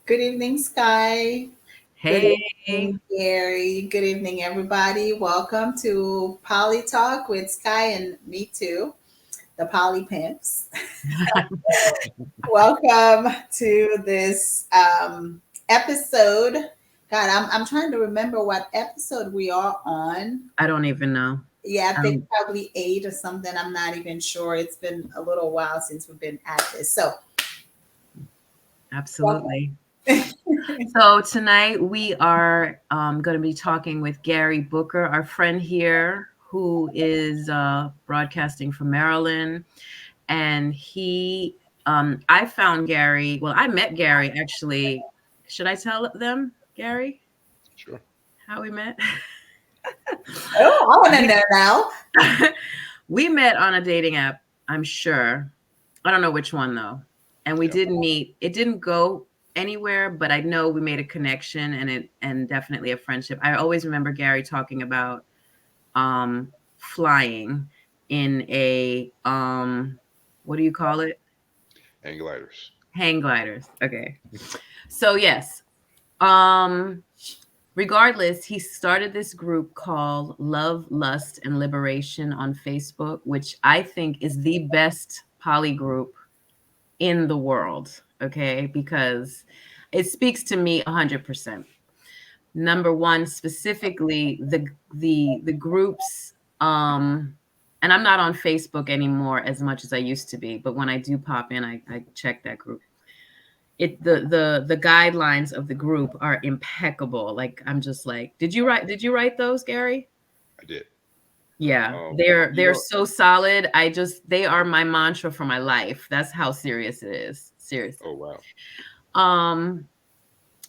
Good evening, Sky. Good Hey, evening, Gary. Good evening, everybody. Welcome to Poly Talk with Sky and me too, the Poly Pimps. Welcome to this episode. God, I'm trying to remember what episode we are on. I don't even know. Yeah, I think Um, probably eight or something. I'm not even sure. It's been a little while since we've been at this. So, Absolutely. welcome. So tonight we are going to be talking with Gary Booker, our friend here, who is broadcasting from Maryland, and I found Gary. Well, I met Gary actually. Should I tell them, Gary, Sure. how we met? Oh, I want to know now. We met on a dating app, I'm sure. I don't know which one though. And we Yeah. did meet. It didn't go anywhere, but I know we made a connection and definitely a friendship. I always remember Gary talking about flying in a what do you call it? Hang gliders. Hang gliders. Okay. So yes. Um Regardless, he started this group called Love, Lust, and Liberation on Facebook, which I think is the best poly group in the world. Okay, because it speaks to me 100%. Number one, specifically the groups, and I'm not on Facebook anymore as much as I used to be, but when I do pop in, I check that group. The guidelines of the group are impeccable. Like I'm just like, did you write those, Gary? I did. Yeah, Um, they're you are. so solid. They are my mantra for my life. That's how serious it is. Seriously. Oh wow. Um,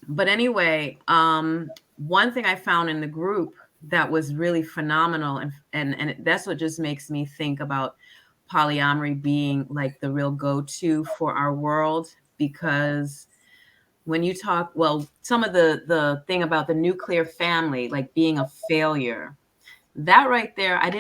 but anyway, one thing I found in the group that was really phenomenal, and that's what just makes me think about polyamory being like the real go-to for our world, because when you talk, well, some of the thing about the nuclear family like being a failure, that right there, I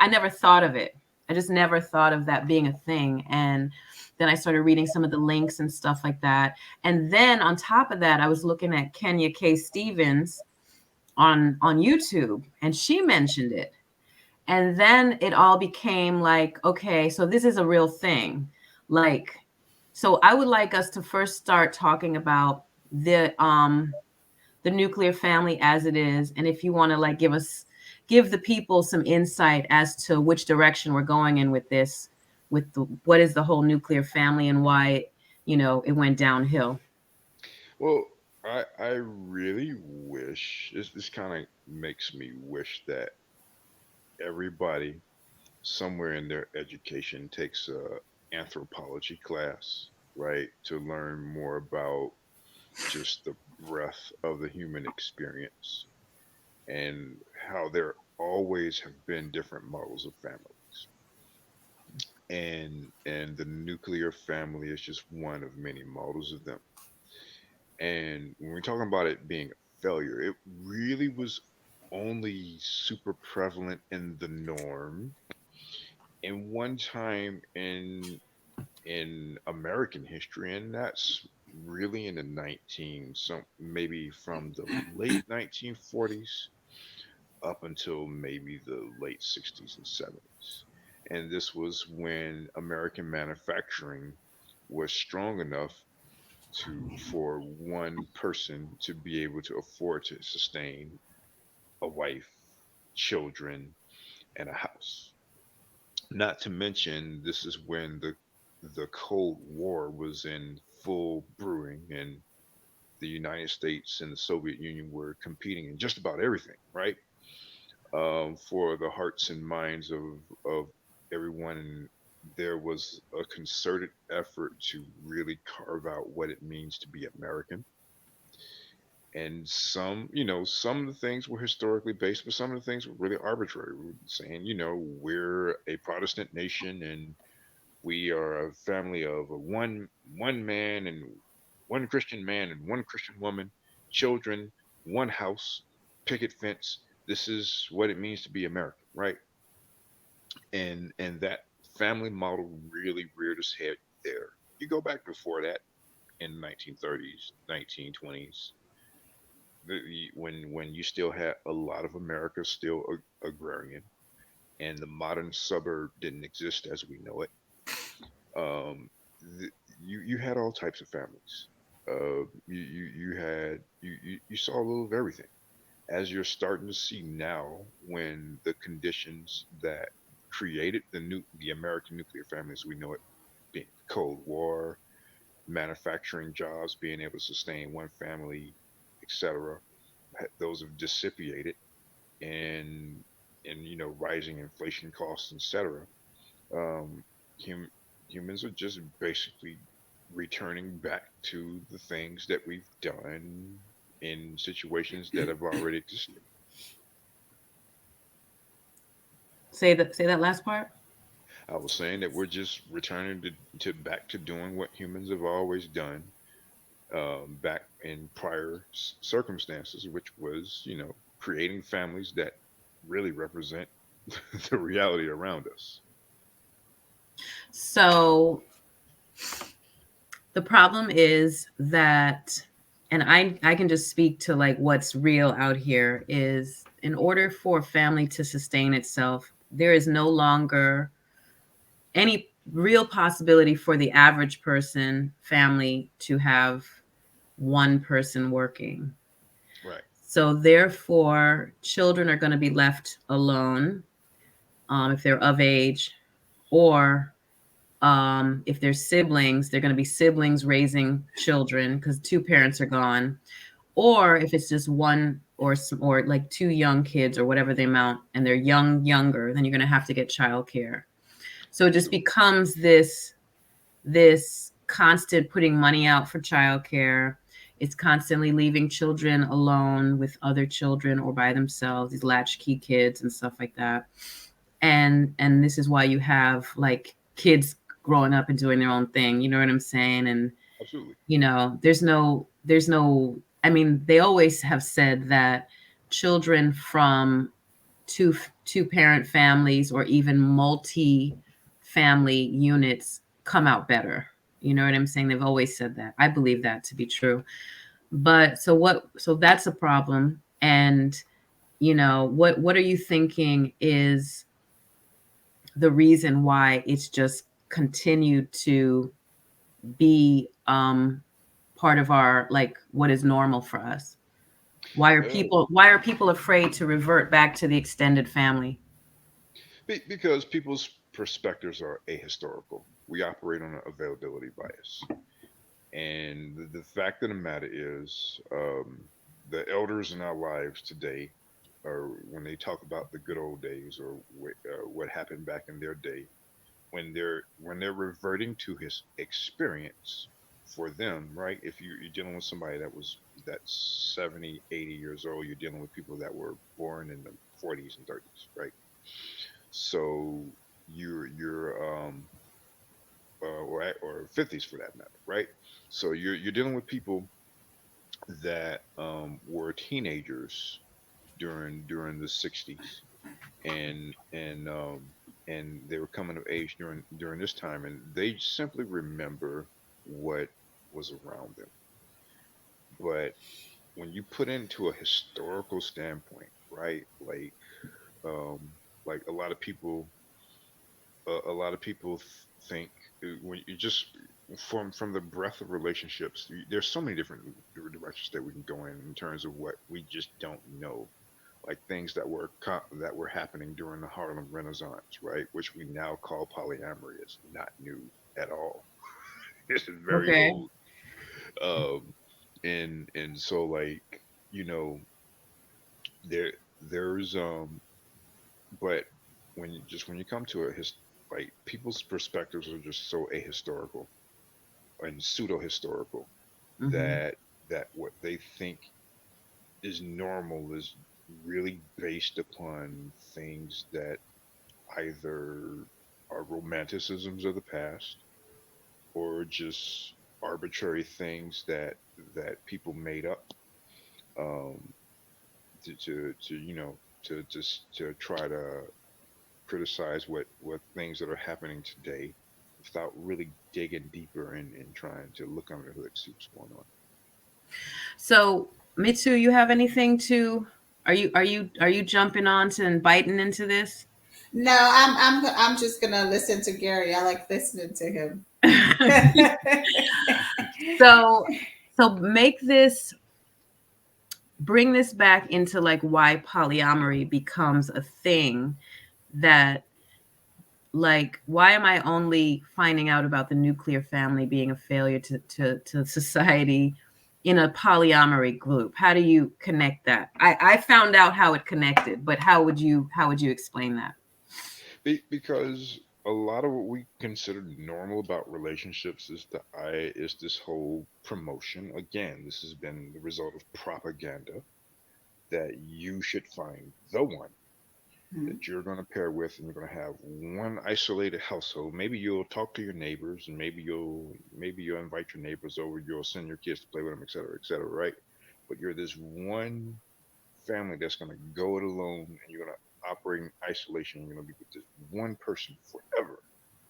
never thought of it. I just never thought of that being a thing. And then I started reading some of the links and stuff like that. And then on top of that, I was looking at Kenya K. Stevens on YouTube, and she mentioned it. And then it all became like, okay, so this is a real thing. Like, so I would like us to first start talking about the nuclear family as it is, and if you want to like give the people some insight as to which direction we're going in with this, with what is the whole nuclear family and why it went downhill. Well, I really wish this kind of makes me wish that everybody somewhere in their education takes a anthropology class, right, to learn more about just the breadth of the human experience and how there always have been different models of families. And the nuclear family is just one of many models of them. And when we're talking about it being a failure, it really was only super prevalent in the norm in one time in American history, and that's really in the 19 some maybe from the late 1940s up until maybe the late 60s and 70s. And this was when American manufacturing was strong enough to for one person to be able to afford to sustain a wife, children, and a house. Not to mention, this is when the Cold War was in full brewing, and the United States and the Soviet Union were competing in just about everything, right? For the hearts and minds of everyone. There was a concerted effort to really carve out what it means to be American. And some of the things were historically based, but some of the things were really arbitrary. We were saying, we're a Protestant nation, and we are a family of one man and one Christian man and one Christian woman, children, one house, picket fence. This is what it means to be American, right? And that family model really reared its head there. You go back before that, in 1930s, 1920s, when you still had a lot of America still agrarian, and the modern suburb didn't exist as we know it. Um, you had all types of families. You saw a little of everything. As you're starting to see now, when the conditions that created the American nuclear family as we know it, being the Cold War, manufacturing jobs, being able to sustain one family, etc., those have dissipated, and rising inflation costs, etc. Um, hum, Humans are just basically returning back to the things that we've done in situations that have already existed. Say that last part. I was saying that we're just returning to back to doing what humans have always done, back in prior circumstances, which was, creating families that really represent the reality around us. So the problem is that, and I can just speak to like what's real out here, is in order for a family to sustain itself, there is no longer any real possibility for the average person family to have one person working. Right. So therefore, children are going to be left alone, if they're of age, or if they're siblings, they're going to be siblings raising children because two parents are gone. Or if it's just one or like two young kids or whatever the amount, and they're younger, then you're going to have to get childcare. So it just Absolutely. becomes this constant putting money out for childcare. It's constantly leaving children alone with other children or by themselves, these latchkey kids and stuff like that. And this is why you have like kids growing up and doing their own thing. You know what I'm saying? And Absolutely. there's no. I mean, they always have said that children from two parent families or even multi family units come out better. You know what I'm saying? They've always said that. I believe that to be true. But so that's a problem. And what are you thinking is the reason why it's just continued to be part of our, like, what is normal for us? Uh, Why are people afraid to revert back to the extended family? because people's perspectives are ahistorical. We operate on an availability bias. And the fact of the matter is, the elders in our lives today, or when they talk about the good old days or what happened back in their day, when they're reverting to his experience, for them, right? If you're dealing with somebody that's 70, 80 years old, you're dealing with people that were born in the 40s and 30s, right? So or 50s for that matter, right? So you're dealing with people that were teenagers during the 60s, and they were coming of age during this time, and they simply remember what was around them. But when you put into a historical standpoint, right, um like a lot of people think, when you just from the breadth of relationships, there's so many different directions that we can go in terms of what we just don't know, like things that were happening during the Harlem Renaissance, right? Which we now call polyamory. Is not new at all. This is very Okay. old. Um, and so, like, you know there there's but when you come to like, people's perspectives are just so ahistorical and pseudo historical, Hmm. that what they think is normal is really based upon things that either are romanticisms of the past, or just arbitrary things that people made up, um, to to try to criticize what things that are happening today without really digging deeper and trying to look under the hood, see what's going on. So, Mitsu, you have anything to? Are you jumping on to and biting into this? No, I'm just gonna listen to Gary. I like listening to him. so so bring this back into like why polyamory becomes a thing, that like why am I only finding out about the nuclear family being a failure to society in a polyamory group? How do you connect that? I found out how it connected, but how would you explain that? Because a lot of what we consider normal about relationships is this whole promotion. Again, this has been the result of propaganda that you should find the one Mhm. that you're going to pair with, and you're going to have one isolated household. Maybe you'll talk to your neighbors, and maybe you'll invite your neighbors over. You'll send your kids to play with them, et cetera, right? But you're this one family that's going to go it alone, and you're going to operate in isolation. You're going to be with this one person forever,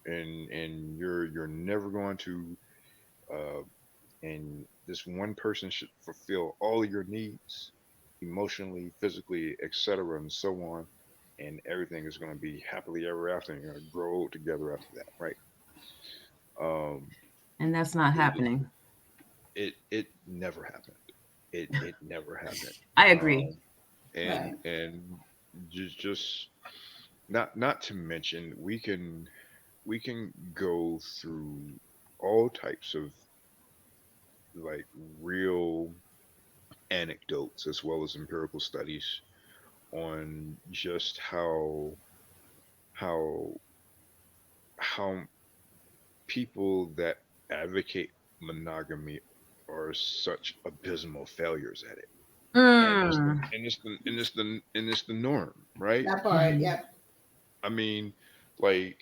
and you're never going to. Uh, and this one person should fulfill all of your needs, emotionally, physically, etc., and so on. And everything is going to be happily ever after. And you're going to grow old together after that, right? Um, And that's not it happening. it never happened. It never happened. I agree. Um, and Right. and just not to mention, we can go through all types of like real anecdotes as well as empirical studies on just how how people that advocate monogamy are such abysmal failures at it. And it's the Mm. and it's the and it's the and it's the norm, right? That part, Mhm. yep. I mean, like,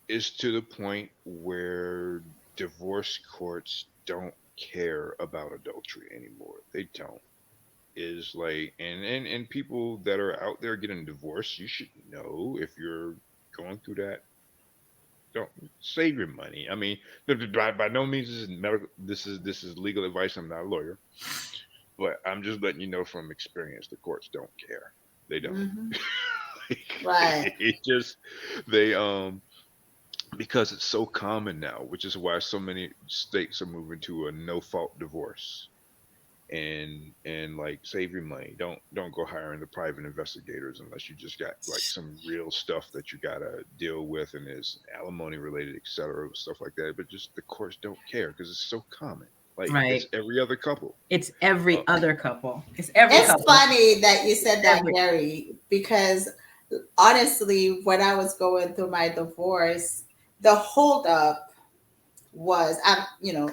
it's to the point where divorce courts don't care about adultery anymore. They don't. Is like, and people that are out there getting divorced, you should know, if you're going through that, don't save your money. I mean, by no means this is medical. This is legal advice. I'm not a lawyer, but I'm just letting you know from experience. The courts don't care. They don't. Hmm. Like, Right. it just they because it's so common now, which is why so many states are moving to a no fault divorce. And like, save your money. Don't go hiring the private investigators unless you just got like some real stuff that you gotta deal with, and is alimony related, etc., stuff like that. But just the courts don't care because it's so common. Like, it's Right. every other couple. It's Uh, every other couple. It's every It's couple. funny that you said that, Every. Gary, because honestly, when I was going through my divorce, the holdup was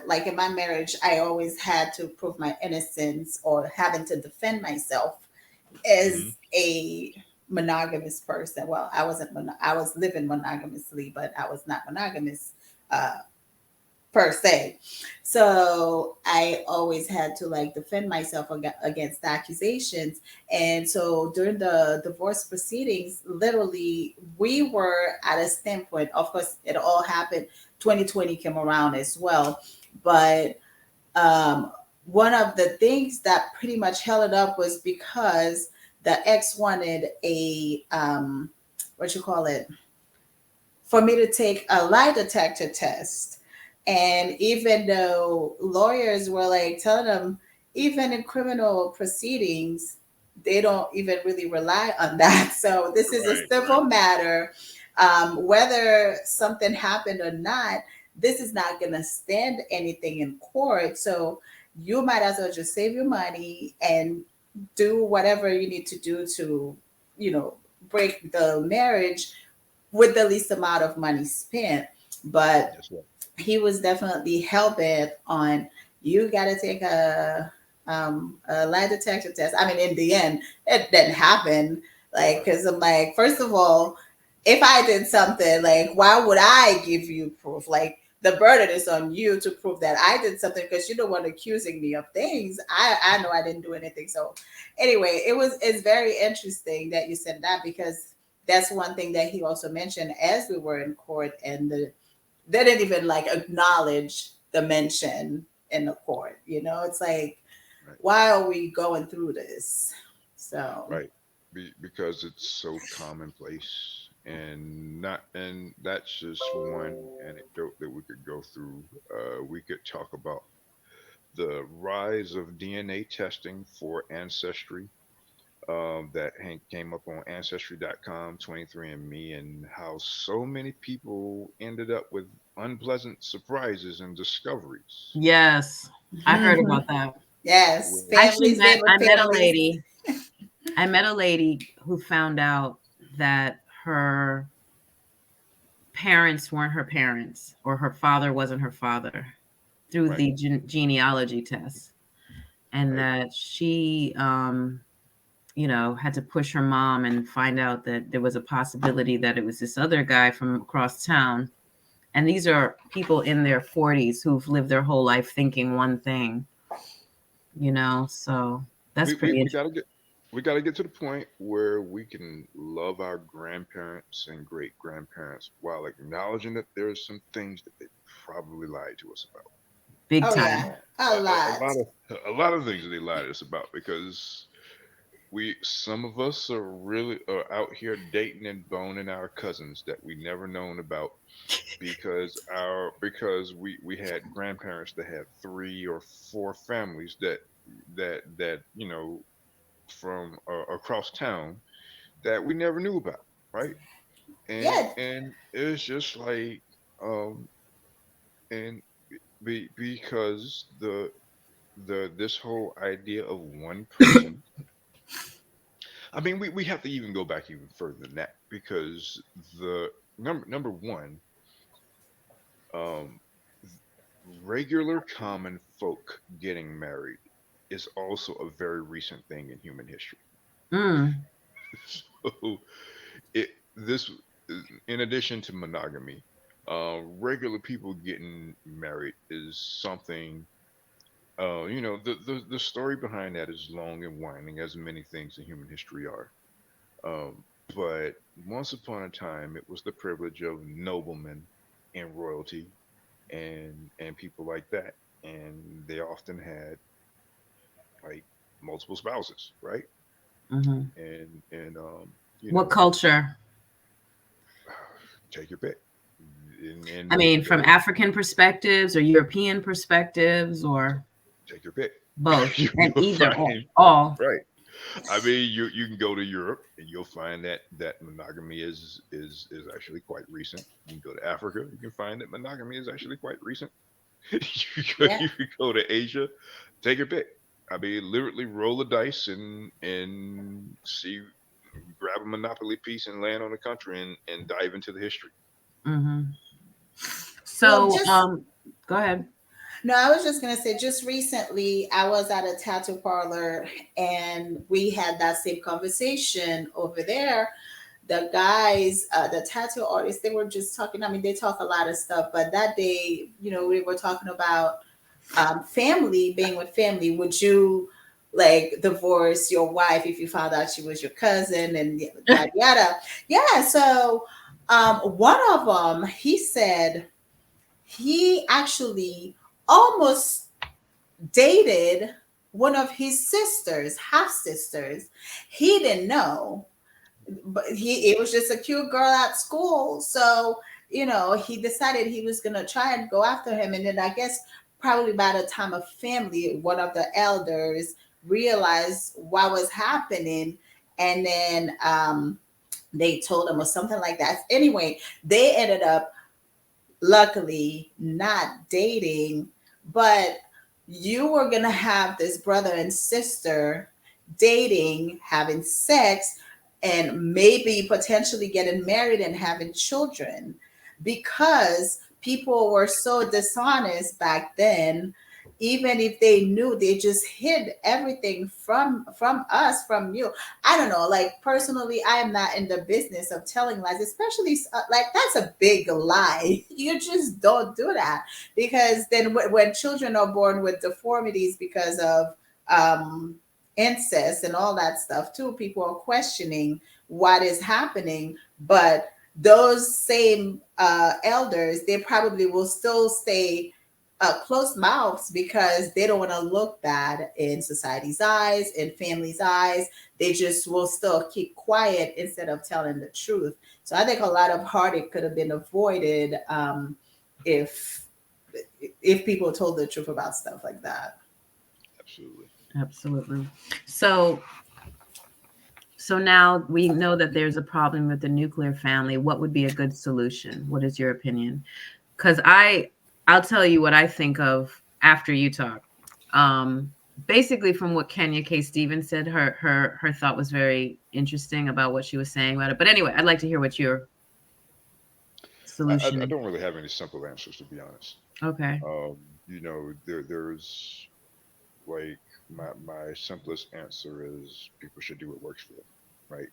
like in my marriage, I always had to prove my innocence or having to defend myself mhm. as a monogamous person. Well, I was living monogamously, but I was not monogamous uh, per se. So I always had to like defend myself against the accusations. And so during the divorce proceedings, literally, we were at a standpoint. Of course, it all happened. 2020 came around as well, but um, one of the things that pretty much held it up was because the ex wanted a what you call it, for me to take a lie detector test. And even though lawyers were like telling them, even in criminal proceedings, they don't even really rely on that. So this is a Right, right. civil matter. Whether something happened or not, this is not going to stand anything in court. So you might as well just save your money and do whatever you need to do to, you know, break the marriage with the least amount of money spent. But That's what. he was definitely hell bent on, you got to take a lie detector test. I mean, in the end, it didn't happen. Like, Right. because I'm like, first of all, if I did something, like, why would I give you proof? Like, the burden is on you to prove that I did something, because you're the one accusing me of things. I know I didn't do anything. So anyway, it's very interesting that you said that, because that's one thing that he also mentioned as we were in court, and the they didn't even like acknowledge the mention in the court. It's like, Right. why are we going through this? So Right. Because it's so commonplace, and that's just one anecdote that we could go through. We could talk about the rise of DNA testing for ancestry, that came up on Ancestry.com, 23andMe, and how so many people ended up with unpleasant surprises and discoveries. Yes, I heard about that. yes, Where, I actually families met live with I met a families. lady. I met a lady who found out that her parents weren't her parents, or her father wasn't her father, through right, the genealogy test, and right, that she had to push her mom and find out that there was a possibility that it was this other guy from across town. And these are people in their 40s who've lived their whole life thinking one thing, so that's we, we, pretty we interesting. gotta get we gotta get to the point where we can love our grandparents and great grandparents while acknowledging that there's some things that they probably lied to us about. Big Oh time. yeah, a A lot. lot of a lot of things that they lied to us about, because we some of us are out here dating and boning our cousins that we never known about, because we had grandparents that had three or four families that from across town that we never knew about, right? and Yeah, and it's just like, um and because the this whole idea of one person. I mean, we have to even go back even further than that, because the number one, um, regular common folk getting married is also a very recent thing in human history. Mm, So it this in addition to monogamy, regular people getting married is something. The story behind that is long and winding, as many things in human history are. Um, but once upon a time, it was the privilege of noblemen and royalty and people like that, and they often had like multiple spouses, right? hmm And you What know, culture? take your pick. I And mean, from African perspectives or European perspectives or take your pick. both, and You'll either or find, all. right. I mean, you can go to Europe and you'll find that monogamy is actually quite recent. You can go to Africa, you can find that monogamy is actually quite recent. yeah, You could go to Asia, take your pick. I mean, literally roll the dice and see, grab a monopoly piece and land on the country and dive into the history. hmm well, So, just go ahead. no, I was just gonna say, just recently I was at a tattoo parlor and we had that same conversation over there. The guys, the tattoo artists, they were just talking. I mean, they talk a lot of stuff, but that day, we were talking about family, being with family. Would you like divorce your wife if you found out she was your cousin and yada yada? Yeah. So one of them, he said he actually almost dated one of his sisters, half sisters. He didn't know, but it was just a cute girl at school. So, he decided he was gonna try and go after him. And then I guess probably by the time of family, one of the elders realized what was happening. And then they told him or something like that. Anyway, they ended up luckily not dating, but you were going to have this brother and sister dating, having sex, and maybe potentially getting married and having children because people were so dishonest back then. Even if they knew, they just hid everything from us, from you. I don't know. Like personally, I am not in the business of telling lies, especially like that's a big lie. You just don't do that because then when children are born with deformities because of um, incest and all that stuff too, people are questioning what is happening. But those same elders, they probably will still stay closed mouths because they don't want to look bad in society's eyes, in family's eyes. They just will still keep quiet instead of telling the truth. So I think a lot of heartache could have been avoided if if people told the truth about stuff like that. Absolutely. Absolutely. So now we know that there's a problem with the nuclear family. What would be a good solution? What is your opinion? Because I'll tell you what I think of after you talk. Basically, from what Kenya K. Stevens said, her thought was very interesting about what she was saying about it. But anyway, I'd like to hear what your solution I is. don't really have any simple answers, to be honest. Okay. Um, there's like my simplest answer is people should do what works for them, right?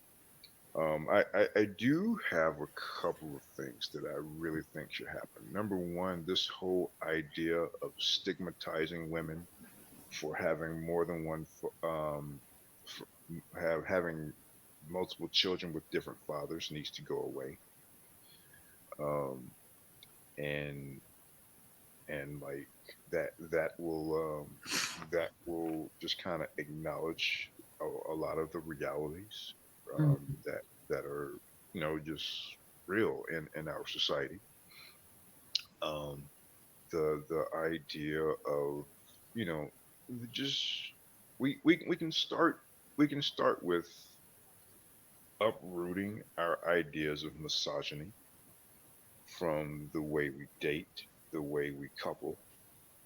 I do have a couple of things that I really think should happen. Number one, this whole idea of stigmatizing women for having more than one, for having multiple children with different fathers needs to go away. Um, and like that will just kind of acknowledge a lot of the realities Mhm. that are just real in our society. Um, the idea of you know just we can start with uprooting our ideas of misogyny from the way we date, the way we couple.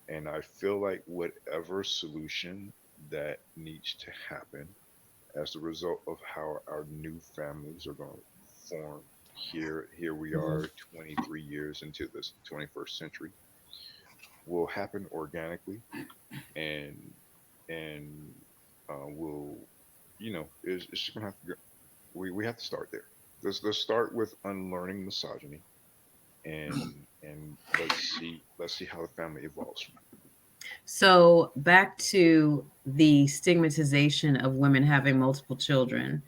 And I feel like whatever solution that needs to happen as a result of how our new families are going to form here we Mhm. are 23 years into this 21st century will happen organically and and will it's just gonna have to go, we have to start there. Let's start with unlearning misogyny and let's see how the family evolves from So back to the stigmatization of women having multiple children.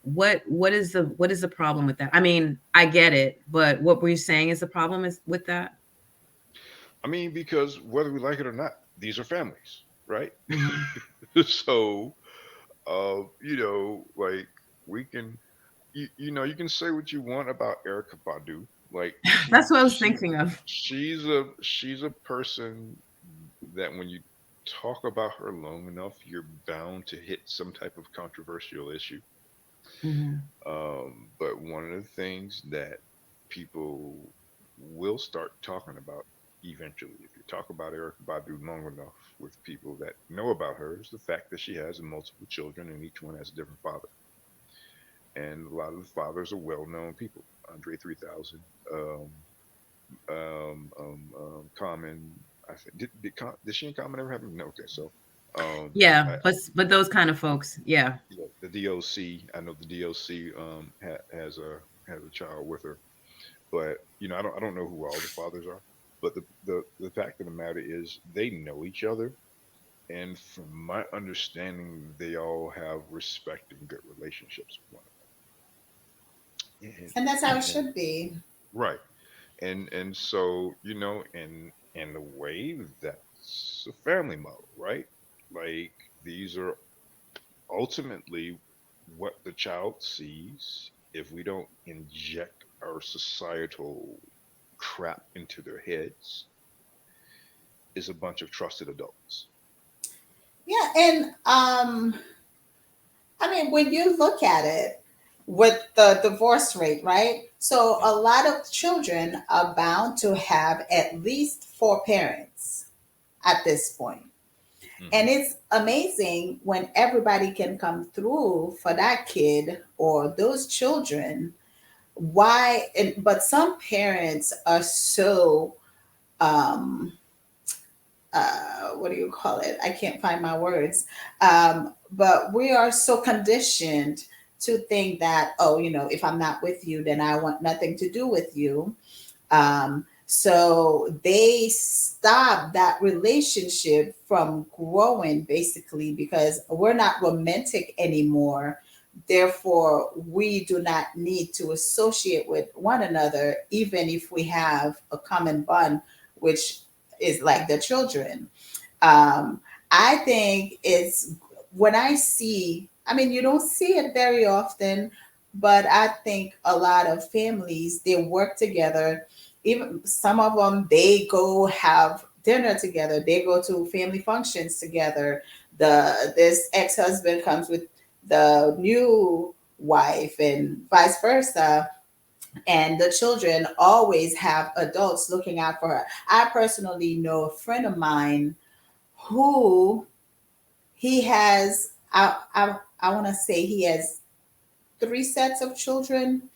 What is the problem with that? I mean, I get it, but what were you saying is the problem is with that? I mean, because whether we like it or not, these are families, right? Mhm. So, like we can, you can say what you want about Erica Badu. Like That's what I was thinking of. she's a person that when you talk about her long enough, you're bound to hit some type of controversial issue. Mhm. But one of the things that people will start talking about eventually, if you talk about Erica Badu long enough with people that know about her, is the fact that she has multiple children and each one has a different father. And a lot of the fathers are well-known people. Andre 3000, Common. I think did she and Common ever have? No. Okay, so Yeah, I, but those kind of folks, yeah. yeah, the DOC. I know the DOC has a child with her, but I don't know who all the fathers are. But the fact of the matter is they know each other, and from my understanding, they all have respect and good relationships with one another. And that's how it And should be. right, and so in the way that's a family model, right? Like these are ultimately what the child sees if we don't inject our societal crap into their heads is a bunch of trusted adults. Yeah, and I mean, when you look at it with the divorce rate, right? So a lot of children are bound to have at least four parents at this point. Mm-hmm. And it's amazing when everybody can come through for that kid or those children. Why? But some parents are so um, what do you call it? I can't find my words. But we are so conditioned to think that, oh, if I'm not with you, then I want nothing to do with you. So they stop that relationship from growing basically because we're not romantic anymore Therefore, we do not need to associate with one another, even if we have a common bond, which is like the children. um, I think it's when I see, I mean, you don't see it very often, but I think a lot of families, they work together. Even some of them, they go have dinner together, they go to family functions together. This ex-husband comes with the new wife and vice versa, and the children always have adults looking out for her. I personally know a friend of mine who he has I want to say he has three sets of children,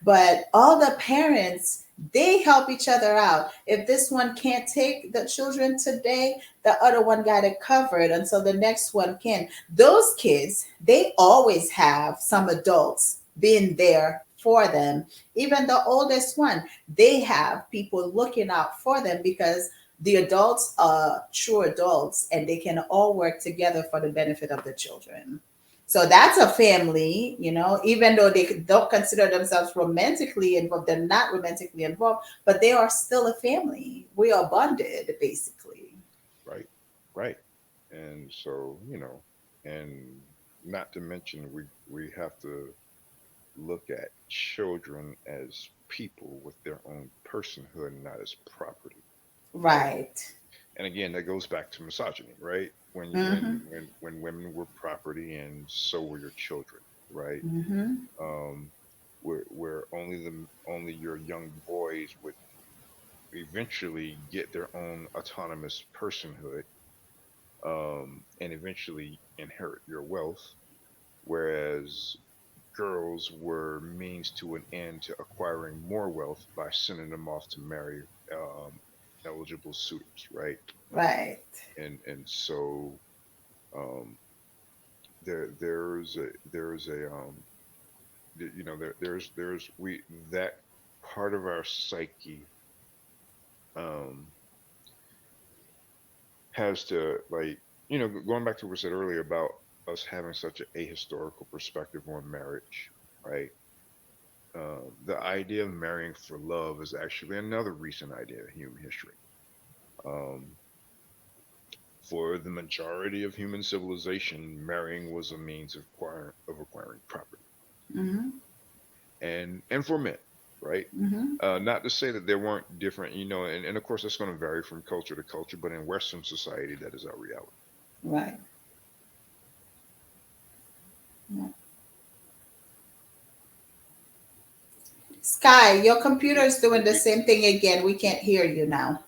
but all the parents, they help each other out. If this one can't take the children today, the other one got it covered until the next one can. Those kids, they always have some adults being there for them. Even the oldest one, they have people looking out for them because the adults are true adults and they can all work together for the benefit of the children. So that's a family, even though they don't consider themselves romantically involved, they're not romantically involved, but they are still a family. We are bonded, basically. Right, right. And so, and not to mention we have to look at children as people with their own personhood, not as property, right? Right. And again, that goes back to misogyny, right? Mm-hmm. When women were property and so were your children, right? Mm-hmm. Um, where only your young boys would eventually get their own autonomous personhood, and eventually inherit your wealth, whereas girls were means to an end to acquiring more wealth by sending them off to marry eligible suitors, right? Right. And so um, there's a there's we that part of our psyche um, has to, like, going back to what we said earlier about us having such an ahistorical perspective on marriage, right? The idea of marrying for love is actually another recent idea in human history. Um, for the majority of human civilization, marrying was a means of acquiring property, Mm-hmm. and for men, right? Mm-hmm. Not to say that there weren't different, and of course that's going to vary from culture to culture, but in Western society, that is our reality. Right. Yeah. Sky, your computer is doing the We, same thing again. We can't hear you now.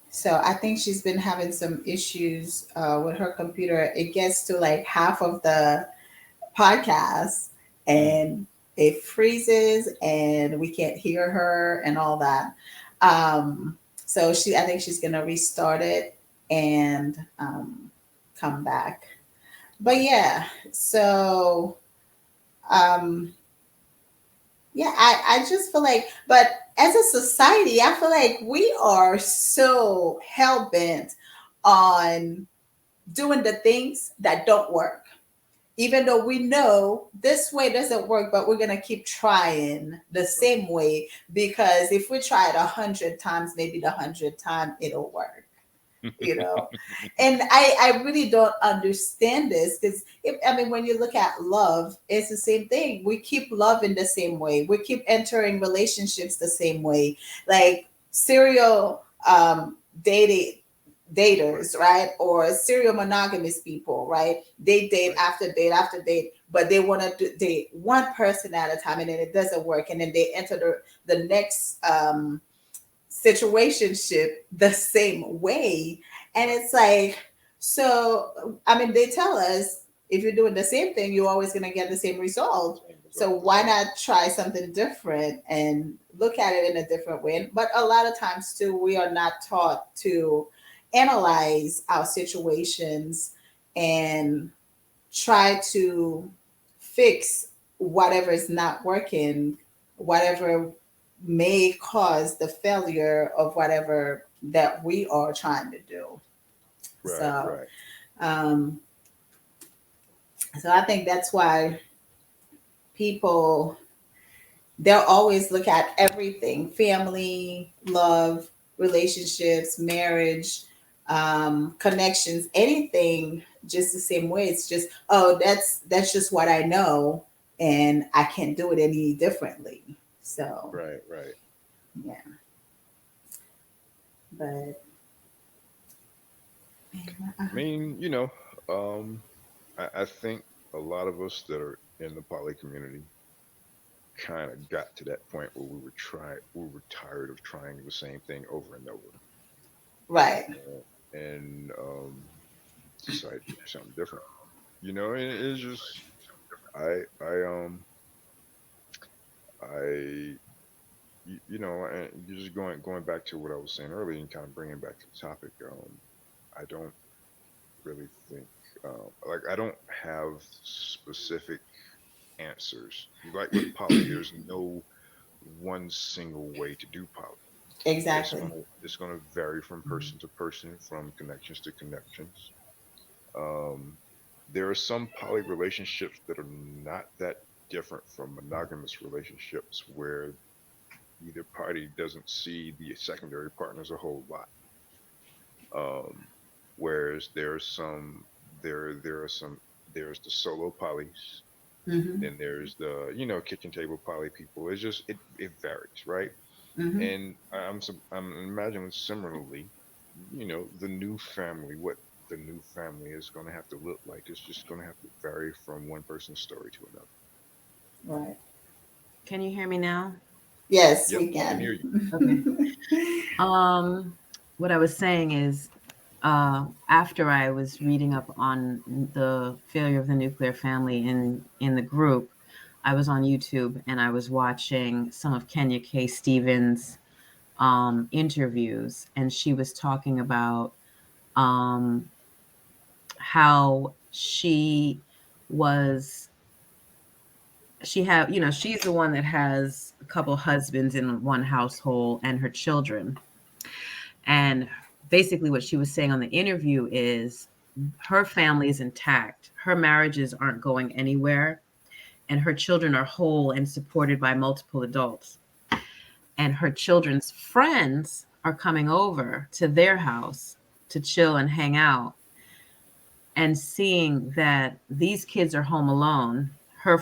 So I think she's been having some issues with her computer. It gets to like half of the podcast mm, and it freezes and we can't hear her and all that. So I think she's gonna restart it and come back. But yeah, so um, yeah, I just feel like, but as a society, I feel like we are so hell bent on doing the things that don't work, even though we know this way doesn't work, but we're going to keep trying the right. same way because if we try it 100 times, maybe the 100th time it'll work, you know. And I really don't understand this because I mean, when you look at love, it's the same thing. We keep loving the same way, we keep entering relationships the same way, like serial dating Right. daters, right? Or serial monogamous people, right? They date Right. after date after date, but they want to date one person at a time, and then it doesn't work, and then they enter the next situationship the same way. And Right. it's like, so I mean, they tell us if you're doing the same thing, you're always going to get the same result. Same So result. The why same. not try something different and look at it in a different way? But a lot of times too, we are not taught to analyze our situations and try to fix whatever is not working, whatever may cause the failure of whatever that we are trying to do. Right. So Right. Um, so I think that's why people, they'll always look at everything: family, love, relationships, marriage, connections, anything just the same way. It's just, oh, that's just what I know, and I can't do it any differently. So Right, right. yeah, but I mean, um, I think a lot of us that are in the poly community kind of got to that point where we were tired of trying the same thing over and over, right. and decided to do something different. And it's just I I I and you're just going back to what I was saying earlier and kind of bringing it back to the topic. I don't really think like I don't have specific answers. Like with poly, there's no one single way to do poly. Exactly. It's gonna vary from person to person, from connections to connections. Um, there are some poly relationships that are not that different from monogamous relationships where either party doesn't see the secondary partners a whole lot. Um, whereas there are some there's the solo polys, Hmm. then there's the kitchen table poly people. It's just it varies, right? Hmm. And I'm imagining similarly, the new family, what the new family is going to have to look like. It's just going to have to vary from one person's story to another. Right. Can you hear me now? Yes, Yep, we I can can. hear you. Okay. Um, what I was saying is, after I was reading up on the failure of the nuclear family in the group, I was on YouTube and I was watching some of Kenya K. Stevens' interviews, and she was talking about um, how was she had, she's the one that has a couple husbands in one household and her children. And basically, what she was saying on the interview is her family is intact, her marriages aren't going anywhere, and her children are whole and supported by multiple adults. And her children's friends are coming over to their house to chill and hang out, and seeing that these kids are home alone. Her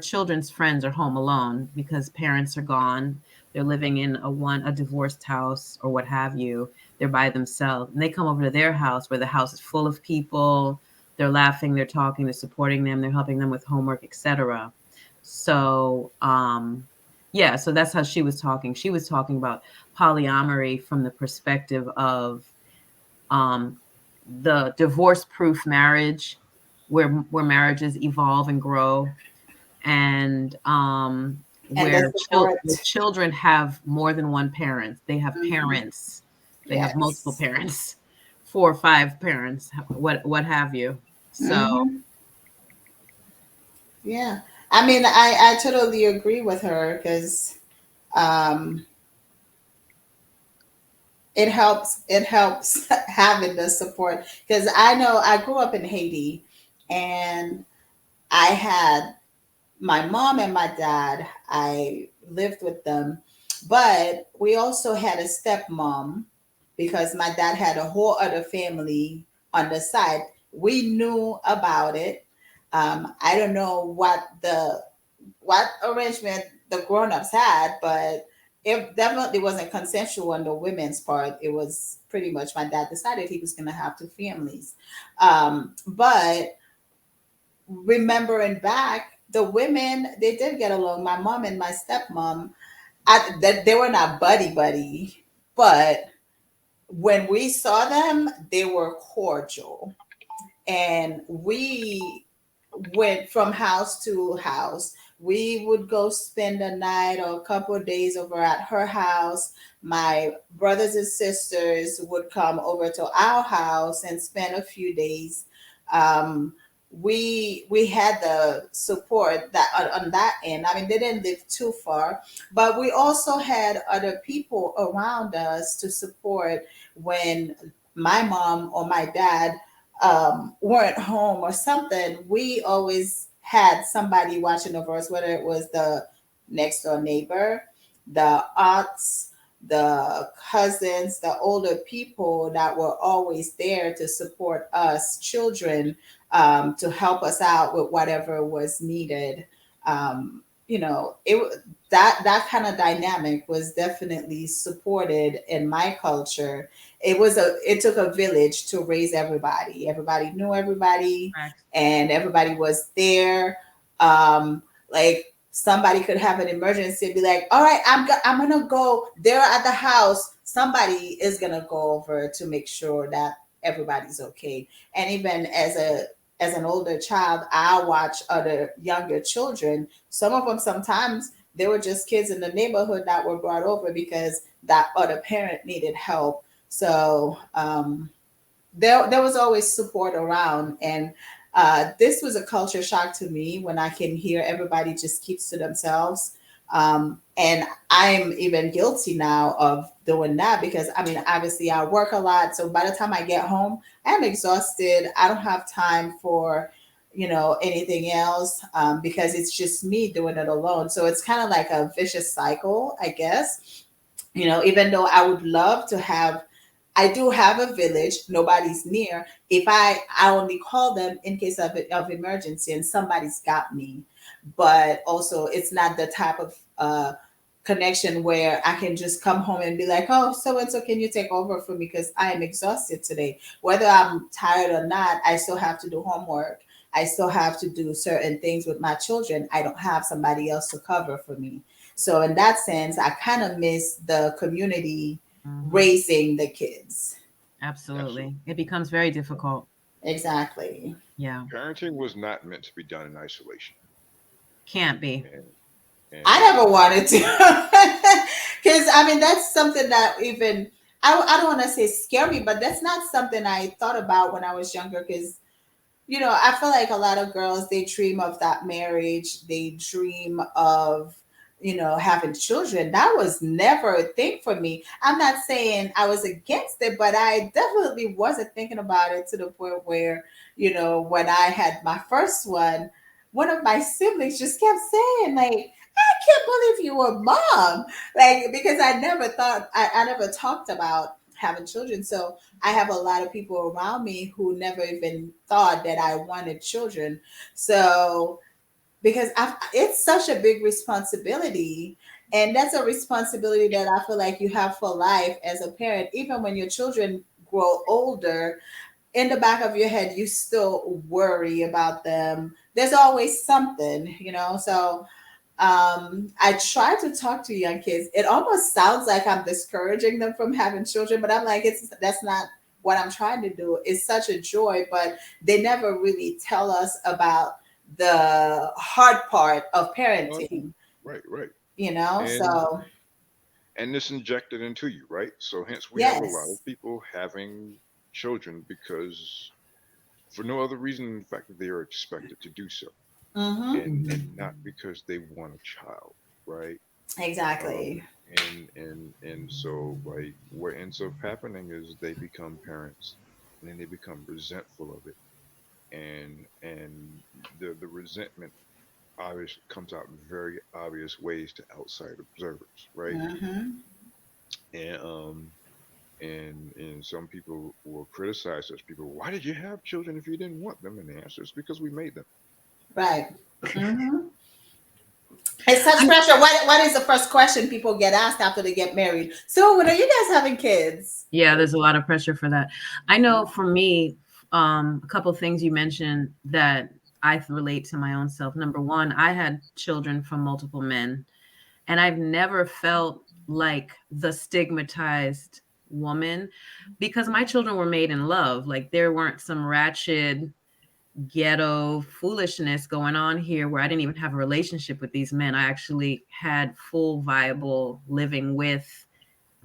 children's friends are home alone because parents are gone. They're living in a divorced house or what have you. They're by themselves, and they come over to their house where the house is full of people. They're laughing, they're talking, they're supporting them, they're helping them with homework, etc. So, yeah, so that's how she was talking. She was talking about polyamory from the perspective of um, the divorce-proof marriage, where marriages evolve and grow, and And the where support. children have more than one parent. They have Hmm. parents. They have multiple Yes. parents, 4 or 5 parents, what have you. So, Hmm. Yeah. I mean, I totally agree with her because um, it helps having the support, because I know I grew up in Haiti, and I had my mom and my dad. I lived with them, but we also had a stepmom because my dad had a whole other family on the side. We knew about it. I don't know what arrangement the grown-ups had, but it definitely wasn't consensual on the women's part. It was pretty much my dad decided he was going to have two families. But remembering back, the women, they did get along. My mom and my stepmom, that they were not buddy buddy, but when we saw them, they were cordial, and we went from house to house. We would go spend a night or a couple of days over at her house. My brothers and sisters would come over to our house and spend a few days. Um, we had the support that on that end. I mean, they didn't live too far, but we also had other people around us to support when my mom or my dad weren't home or something, we always had somebody watching over us, whether it was the next door neighbor, the aunts, the cousins, the older people that were always there to support us children, to help us out with whatever was needed. You know, that kind of dynamic was definitely supported in my culture. It took a village to raise everybody. Everybody knew everybody, Correct. and everybody was there. Like somebody could have an emergency and be like, "All right, I'm gonna go." They're at the house. Somebody is gonna go over to make sure that everybody's okay. And even as an older child, I watch other younger children. Some of them sometimes they were just kids in the neighborhood that were brought over because that other parent needed help. So there was always support around, and this was a culture shock to me when I can hear everybody just keeps to themselves. And I'm even guilty now of doing that because I mean, obviously, I work a lot. So by the time I get home, I'm exhausted. I don't have time for, anything else, because it's just me doing it alone. So it's kind of like a vicious cycle, I guess. Even though I would love to have, I do have a village, nobody's near. If I only call them in case of emergency and somebody's got me. But also, it's not the type of connection where I can just come home and be like, oh, so and so, can you take over for me? Because I am exhausted today. Whether I'm tired or not, I still have to do homework. I still have to do certain things with my children. I don't have somebody else to cover for me. So, in that sense, I kind of miss the community Mhm. raising the kids. Absolutely. Absolutely. It becomes very difficult. Exactly. Yeah. Parenting was not meant to be done in isolation. Can't be. And I and never wanted to. Because, I mean, that's something that even, I don't want to say scare me, but that's not something I thought about when I was younger. Because, I feel like a lot of girls, they dream of that marriage, they dream of, having children. That was never a thing for me. I'm not saying I was against it, but I definitely wasn't thinking about it to the point where, when I had my first one of my siblings just kept saying, like, I can't believe you were mom. Like, because I never thought, I never talked about having children. So I have a lot of people around me who never even thought that I wanted children. So because it's such a big responsibility, and that's a responsibility that I feel like you have for life as a parent. Even when your children grow older, in the back of your head, you still worry about them. There's always something, So I try to talk to young kids. It almost sounds like I'm discouraging them from having children, but I'm like, that's not what I'm trying to do. It's such a joy, but they never really tell us about the hard part of oh, no, parenting, right, right. And So and this injected into you, right? So hence we have a lot yes. of people having children because for no other reason than the fact that they are expected to do so. Mm-hmm. And Mhm. not because they want a child, right? Exactly. Um, and so like what ends up happening is they become parents and then they become resentful of it. And the resentment obviously comes out in very obvious ways to outside observers, right? Mm-hmm. And and some people will criticize such people. Why did you have children if you didn't want them? And the answer is because we made them. Right. Mm-hmm. It's such I, pressure. What is the first question people get asked after they get married? So, when are you guys having kids? yeah, Right. there's a lot of pressure for that. I know for me, a couple things you mentioned that I relate to my own self. Number one, I had children from multiple men, and I've never felt like the stigmatized woman because my children were made in love. Like there weren't some ratchet ghetto foolishness going on here where I didn't even have a relationship with these men. I actually had full viable living with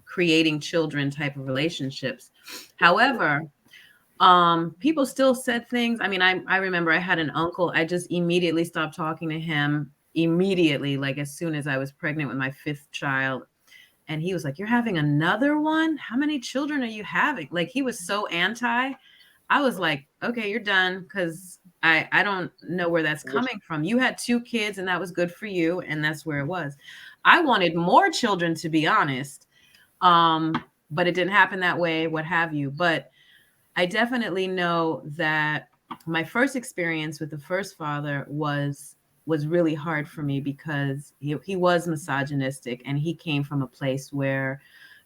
creating children type of relationships. However, people still said things. I mean, I remember I had an uncle, I just immediately stopped talking to him immediately, like as soon as I was pregnant with my fifth child. And he was like, "You're having another one? How many children are you having?" Like he was so anti. I was like, okay, you're done, because I don't know where that's What's coming from. You had 2 kids and that was good for you, and that's where it was. I wanted more children, to be honest. Um, but it didn't happen that way, what have you. But I definitely know that my first experience with the first father was really hard for me, because he was misogynistic, and he came from a place where,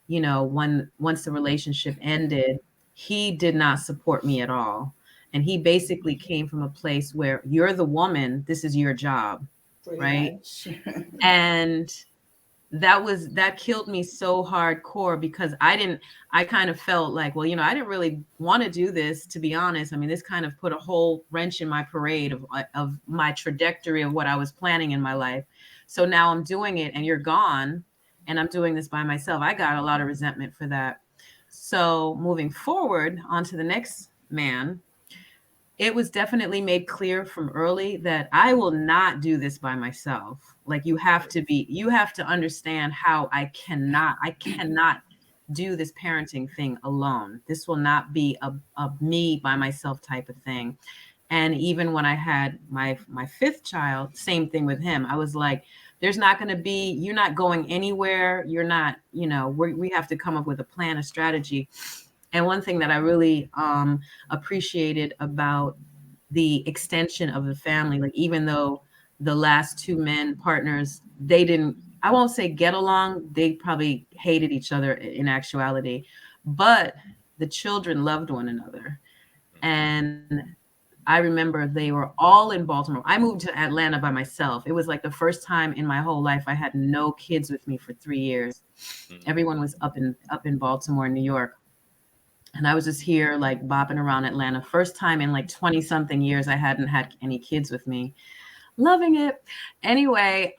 when once the relationship ended, he did not support me at all. And he basically came from a place where, you're the woman, this is your job, Pretty right? much. And that killed me so hardcore, because I kind of felt like, well, I didn't really want to do this, to be honest. I mean, this kind of put a whole wrench in my parade of my trajectory of what I was planning in my life. So now I'm doing it and you're gone, and I'm doing this by myself. I got a lot of resentment for that. So moving forward on to the next man, it was definitely made clear from early that I will not do this by myself. Like, you have to understand how I cannot do this parenting thing alone. This will not be a me by myself type of thing. And even when I had my fifth child, same thing with him. I was like, there's not going to be, you're not going anywhere. You're not, we have to come up with a plan, a strategy. And one thing that I really appreciated about the extension of the family, like, even though the last 2 men partners, they didn't, I won't say get along, they probably hated each other in actuality, but the children loved one another. And I remember they were all in Baltimore. I moved to Atlanta by myself. It was like the first time in my whole life I had no kids with me for 3 years. Mhm. Everyone was up in Baltimore and New York. And I was just here, like, bopping around Atlanta. First time in like 20 something years I hadn't had any kids with me. Loving it. Anyway,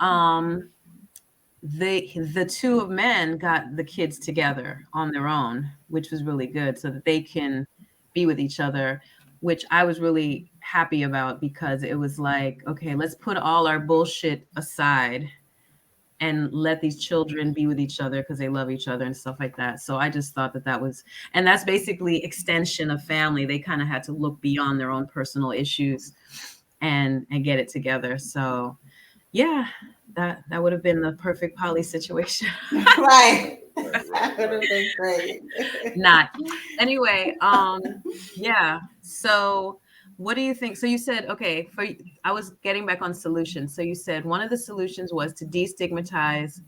the 2 men got the kids together on their own, which was really good, so that they can be with each other, which I was really happy about, because it was like, okay, let's put all our bullshit aside and let these children be with each other, because they love each other and stuff like that. So I just thought that was, and that's basically extension of family. They kind of had to look beyond their own personal issues and get it together. So yeah, that would have been the perfect poly situation. Right. Right, right, That would right. have been great. Not. Anyway, yeah. So what do you think? So you said, okay, I was getting back on solutions. So you said one of the solutions was to destigmatize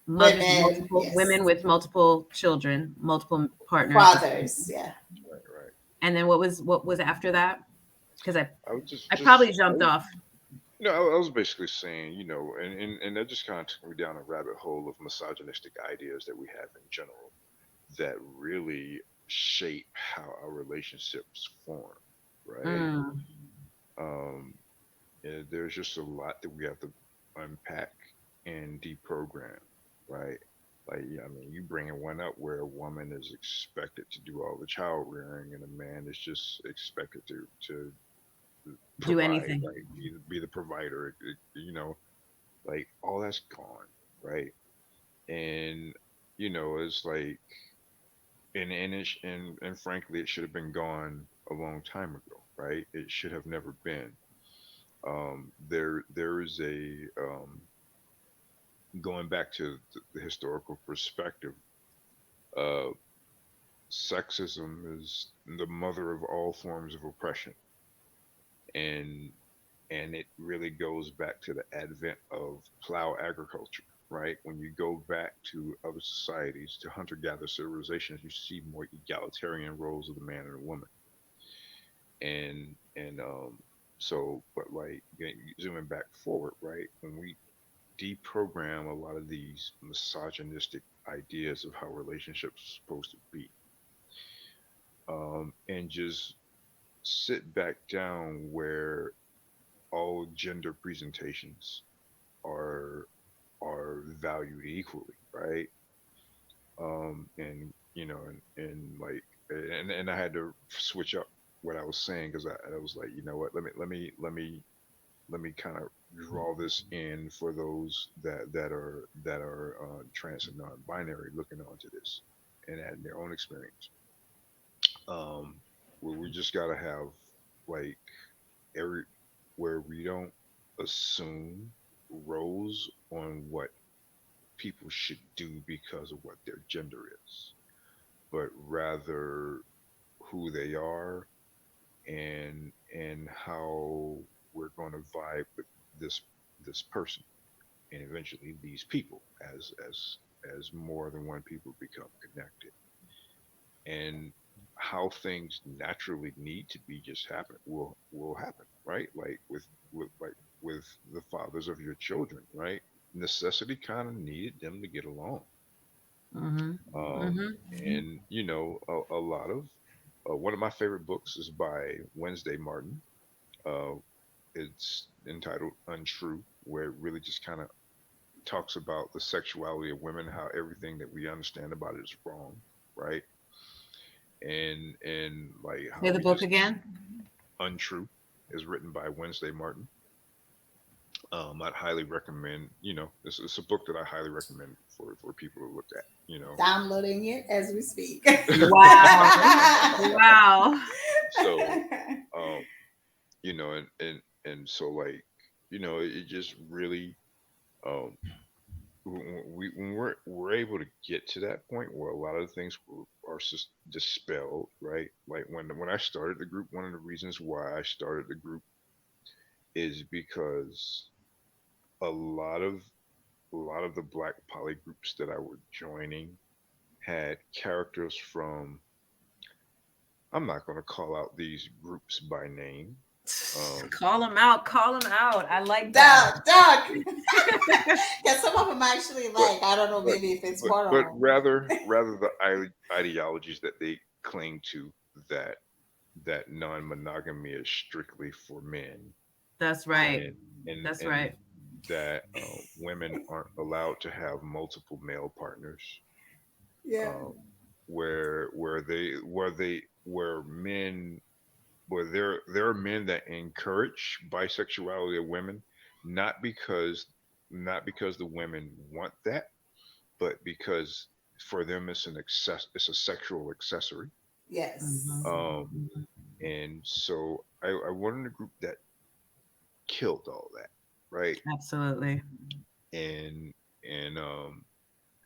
mothers, Women, multiple yes. women with multiple children, multiple partners. Fathers, yeah. Right, right. And then what was after that? Because I I was just, I just, probably I jumped was, off. I was basically saying, and that just kind of took me down a rabbit hole of misogynistic ideas that we have in general that really shape how our relationships form, right? Mm, Um, and there's just a lot that we have to unpack and deprogram, right? Like, yeah, I mean, you bringing one up where a woman is expected to do all the child rearing and a man is just expected to do provide, anything. right? Be the provider, like all that's gone, right? And it's like, and frankly, it should have been gone a long time ago, right? It should have never been. There is a going back to the historical perspective. Uh, Sexism is the mother of all forms of oppression, and it really goes back to the advent of plow agriculture, right? When you go back to other societies, to hunter-gatherer civilizations, you see more egalitarian roles of the man and the woman, and so, but like zooming back forward, right? When we deprogram a lot of these misogynistic ideas of how relationships are supposed to be, and just sit back down where all gender presentations are valued equally, right? And and like, and I had to switch up what I was saying, because I was like, you know what, let me kind of draw this in for those that are trans and non-binary looking onto this and adding their own experience. Um, where we just gotta have like every where we don't assume roles on what people should do because of what their gender is, but rather who they are and how we're going to vibe with this this person and eventually these people as more than one people become connected, and how things naturally need to be just happen will happen, right? Like with the fathers of your children, right? Necessity kind of needed them to get along. Mhm. um Mhm. and a lot of one of my favorite books is by Wednesday Martin. uh it's entitled Untrue, where it really just kind of talks about the sexuality of women, how everything that we understand about it is wrong, right? And like how Say the we book just again. Untrue is written by Wednesday Martin. I'd highly recommend, it's a book that I highly recommend for people to look at, Downloading it as we speak. Wow. Wow. So, um, and so like, it just really, um, when we're able to get to that point where a lot of the things are just dispelled, right? Like when I started the group, one of the reasons why I started the group is because a lot of a lot of the black poly groups that I were joining had characters from, I'm not going to call out these groups by name. Um, Call them out. Call them out. I like that. Doug. Yeah, some of them actually but like, I don't know, but maybe if it's but portal. rather the ideologies that they cling to, that non-monogamy is strictly for men, That's Right. right. That's and right. that women aren't allowed to have multiple male partners, Yeah. um, where men, where there are men that encourage bisexuality of women, not because the women want that, but because for them it's a sexual accessory. Yes. Mhm. um Mhm. and so I wanted a group that killed all that, right? Absolutely. And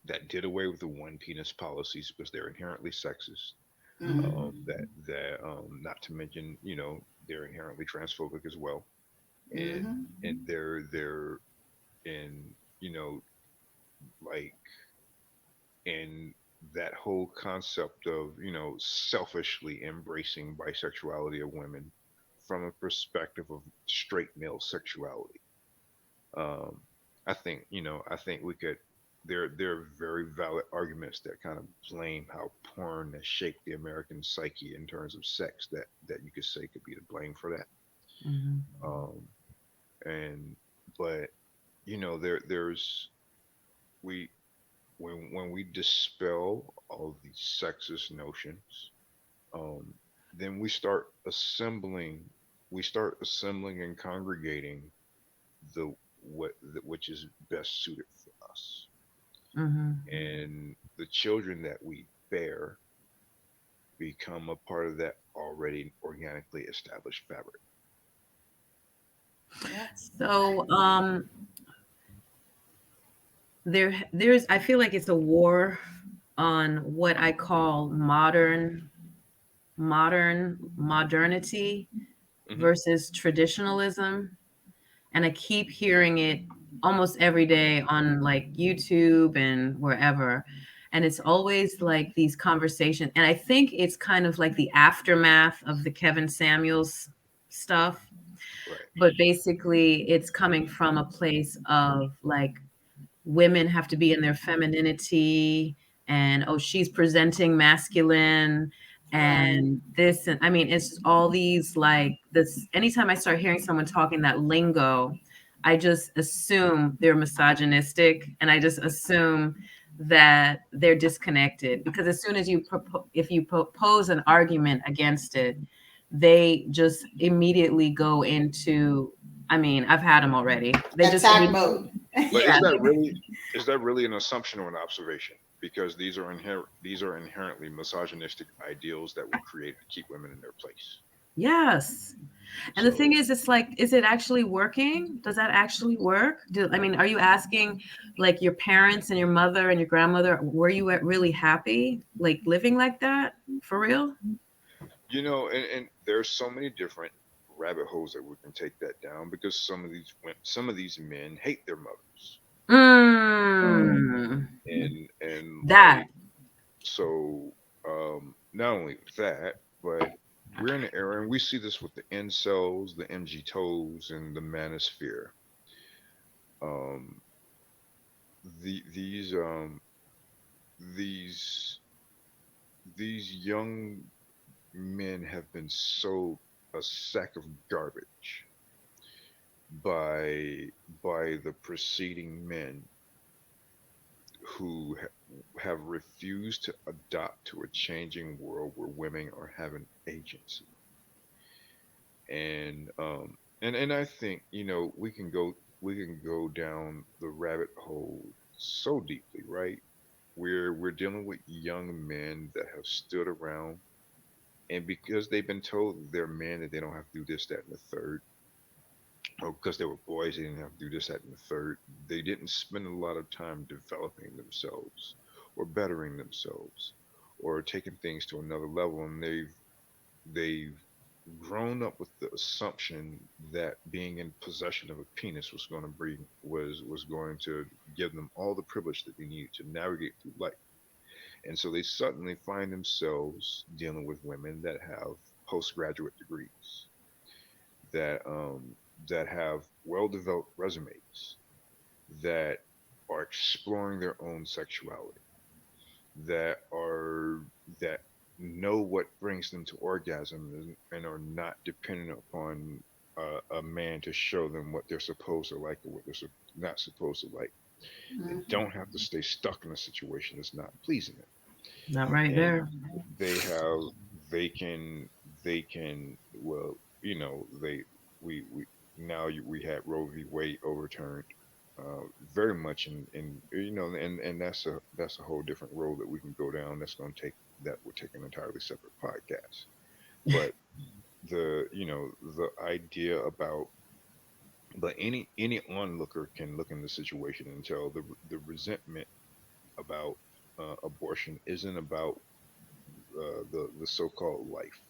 that did away with the one penis policies because they're inherently sexist. Mm-hmm. Not to mention, they're inherently transphobic as well, and Mm-hmm. they're in, like, and that whole concept of, selfishly embracing bisexuality of women from a perspective of straight male sexuality. um I think we could, there are very valid arguments that kind of blame how porn has shaped the American psyche in terms of sex, that you could say could be to blame for that. Mhm. um and but there's we when we dispel all of these sexist notions, um then we start assembling and congregating the which is best suited for us, Mhm. and the children that we bear become a part of that already organically established fabric. Yep. I So, agree. there's I feel like it's a war on what I call modernity Hmm. versus traditionalism, and I keep hearing it almost every day on like YouTube and wherever. And it's always like these conversations. And I think it's kind of like the aftermath of the Kevin Samuels stuff. Right. But basically, it's coming from a place of like women have to be in their femininity, and oh, she's presenting masculine Right. and this. And I mean, it's just all these like this. Anytime I start hearing someone talking that lingo, I just assume they're misogynistic, and I just assume that they're disconnected, because as soon as if you pose an argument against it, they just immediately go into I mean, I've had them already. They just Attack need, mode. But yeah. is that really an assumption or an observation? Because these are inherently misogynistic ideals that were created to keep women in their place. Yes. And the thing So is, it's like, is it actually working? Does that actually work? I mean, are you asking like your parents and your mother and your grandmother, were you really happy, like living like that for real? you know, and there's so many different rabbit holes that we can take that down because some of these men hate their mothers, Mm, and that. like so not only that, but we're in an era and we see this with the incels, the MG toes, and the manosphere. Um, the these these young men have been sold a sack of garbage by the preceding men who have refused to adapt to a changing world where women are having agency. And I think, you know, we can go down the rabbit hole so deeply, right? We're dealing with young men that have stood around, and because they've been told they're men that they don't have to do this, that, and the third, or because they were boys, they didn't have to do this, that, and the third. They didn't spend a lot of time developing themselves or bettering themselves or taking things to another level, and they've grown up with the assumption that being in possession of a penis was going to bring was going to give them all the privilege that they needed to navigate through life. And so they suddenly find themselves dealing with women that have postgraduate degrees, that that have well developed resumes, that are exploring their own sexuality, that are that know what brings them to orgasm and are not dependent upon a man to show them what they're supposed to like or what they're not supposed to like, and Mhm. don't have to stay stuck in a situation that's not pleasing them. Not right And there. they have they can well, you know, we now we had Roe v. Wade overturned, very much in you know, and that's a whole different road that we can go down. That's going to take that would take an entirely separate podcast. But the you know the idea about but any onlooker can look in the situation and tell the resentment about abortion isn't about the so-called life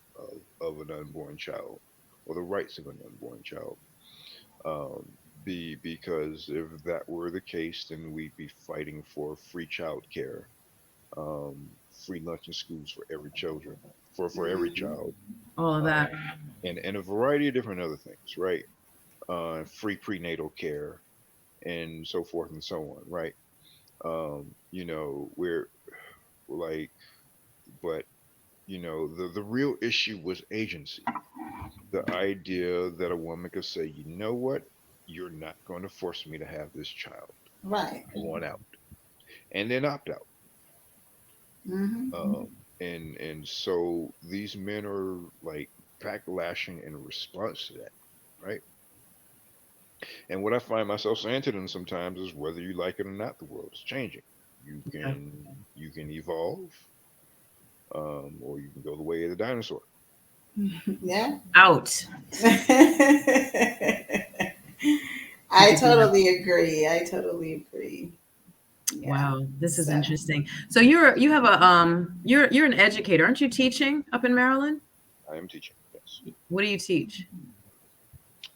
of an unborn child or the rights of an unborn child. Um, because if that were the case, then we'd be fighting for free child care, free lunch in schools for every children, for every Mhm. child, All of that. and a variety of different other things, right? Free prenatal care and so forth and so on, right? You know, we're like, but you know, the real issue was agency. The idea that a woman could say, you know what, you're not going to force me to have this child. Right. I want out, and then opt out. Hmm. And so these men are like backlashing in response to that, right? And what I find myself saying to them sometimes is, whether you like it or not, the world is changing. Yeah. You can evolve, or you can go the way of the dinosaur. Yeah. Out. I totally agree. I totally agree. Yeah. Wow, this is So interesting. So you have a you're an educator, aren't you teaching up in Maryland? I am teaching, yes. What do you teach?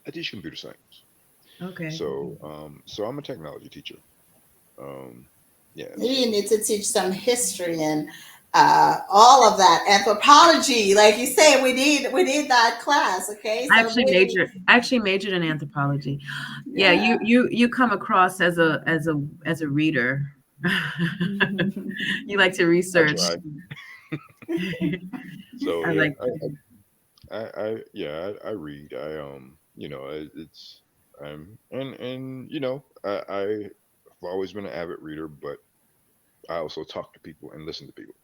I teach computer science. Okay. So I'm a technology teacher. Um, yeah. maybe you So need to teach some history and all of that anthropology, like you say. We need that class. Okay, so maybe I actually majored in anthropometry. Yeah, yeah. you come across as a reader. You like to I research. try. So I yeah, like I read. You know, it's and you know, I've always been an avid reader, but I also talk to people and listen to people.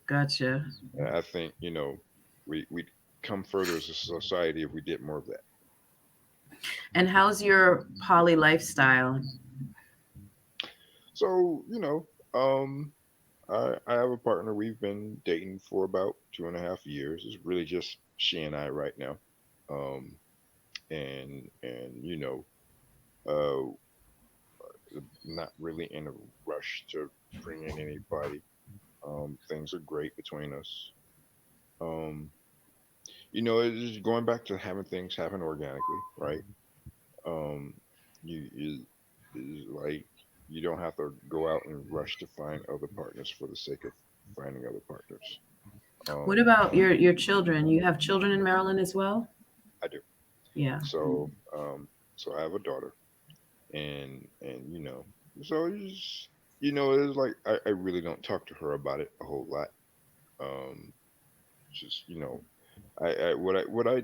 gotcha. And I think, you know, we'd come further as a society if we did more of that. And how's your poly lifestyle? So, I have a partner. We've been dating for about 2.5 years. It's really just she and I right now. Um, and uh, not really in a rush to bring in anybody. Things are great between us. Um, it's just going back to having things happen organically, right? Um, you is like you don't have to go out and rush to find other partners for the sake of finding other partners. What Um, about your children? You have children in Maryland as well? I do. Yeah. So I have a daughter, and so it's like I really don't talk to her about it a whole lot. Um, just what I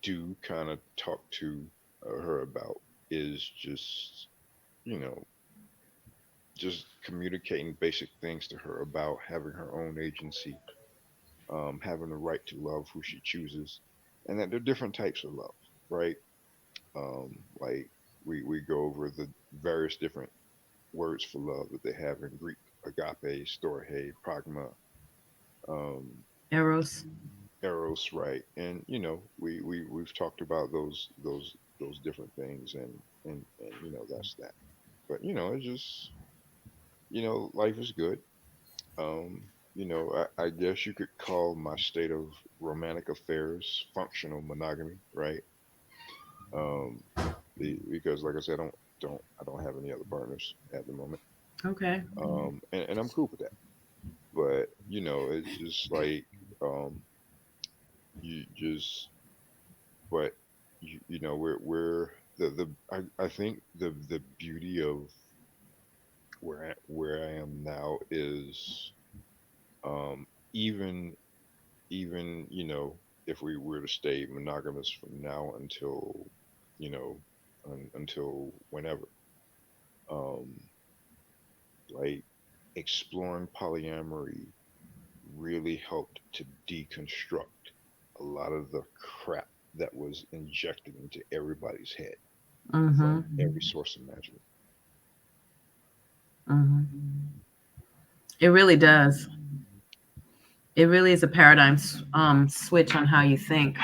do kind of talk to her about is you know just communicating basic things to her about having her own agency, having the right to love who she chooses, and that there are different types of love, right? Like we go over the various different words for love that they have in Greek: agape, storge, pragma, um, Eros. eros, right? And we've talked about those different things, and that's that. But it's just life is good. I guess you could call my state of romantic affairs functional monogamy, right? Um, because like I said, I don't have any other partners at the moment. Okay. And I'm cool with that. But it's just like um, you just, but we're I think the beauty of where I am now is um, even if we were to stay monogamous from now until you know until whenever, um, like exploring polyamory really helped to deconstruct a lot of the crap that was injected into everybody's head from Mm-hmm. every source imaginable. Mm-hmm. It really does. It really is a paradigm switch on how you think.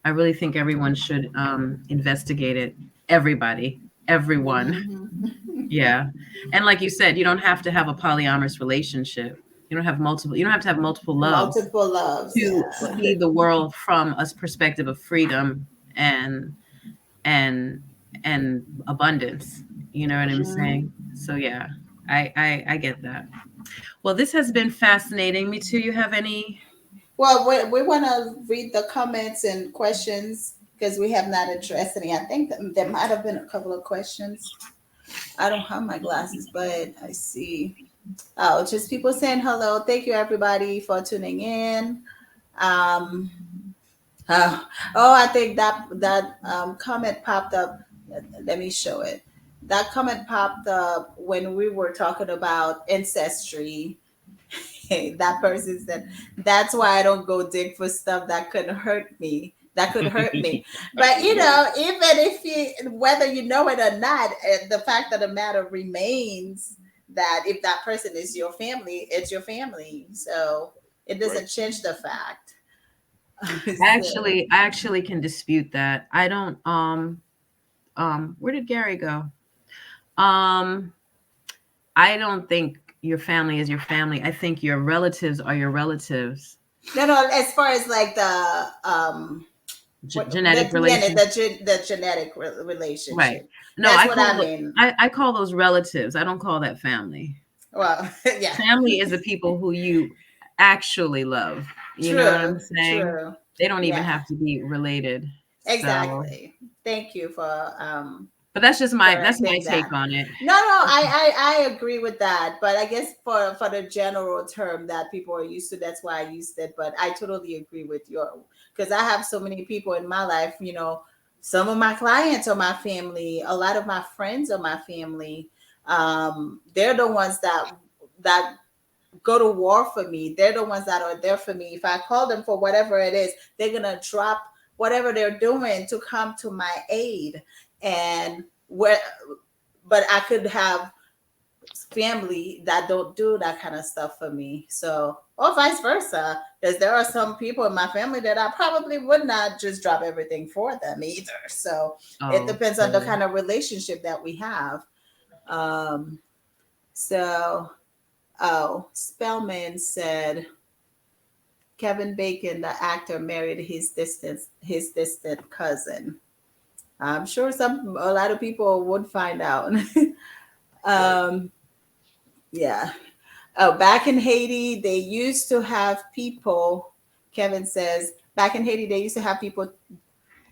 I really think everyone should investigate it. Everybody, everyone. Mhm. Yeah. And like you said, you don't have to have a polyamorous relationship. You don't have to have multiple loves Multiple loves, to yeah. see the world from a perspective of freedom and and and abundance. You know what I'm Absolutely. saying? So yeah, I get that. Well, this has been fascinating. Me too. You have any? Well, we want to read the comments and questions because we have not addressed any. I think that there might have been a couple of questions. I don't have my glasses, but I see. Oh, just people saying hello. Thank you, everybody, for tuning in. Um, oh, I think that comment popped up. Let me show it. That comment popped up when we were talking about ancestry. That person said, "That's why I don't go dig for stuff that could hurt me. That could hurt me." But Absolutely. even if you, whether you know it or not, the fact of the matter remains that if that person is your family, it's your family. So it Right. doesn't change the fact. So, I actually can dispute that. I don't where did Gary go? Um I don't think your family is your family. I think your relatives are your relatives. no, no. As far as like the Genetic relation. the genetic Right. relationship, No, that's what I mean. I call those relatives. I don't call that family. Well, yeah, Family is the people who you actually love. You know what I'm true, saying? true. They don't even Yeah, have to be related. So, exactly. Thank you but that's just my correcting take that. on it. No, no, I agree with that. But I guess for the general term that people are used to, that's why I used it. But I totally agree with you because I have so many people in my life. Some of my clients are my family. A lot of my friends are my family. They're the ones that go to war for me. They're the ones that are there for me. If I call them for whatever it is, they're gonna drop whatever they're doing to come to my aid. And where, but I could have family that don't do that kind of stuff for me. So, or vice versa, because there are some people in my family that I probably would not just drop everything for them either. So it Oh, depends on the totally. kind of relationship that we have. Um, so, oh, Spellman said Kevin Bacon, the actor, married his distant cousin. I'm sure a lot of people would find out. Right. um, yeah. Oh, back in Haiti, they used to have people, Kevin says, back in Haiti, they used to have people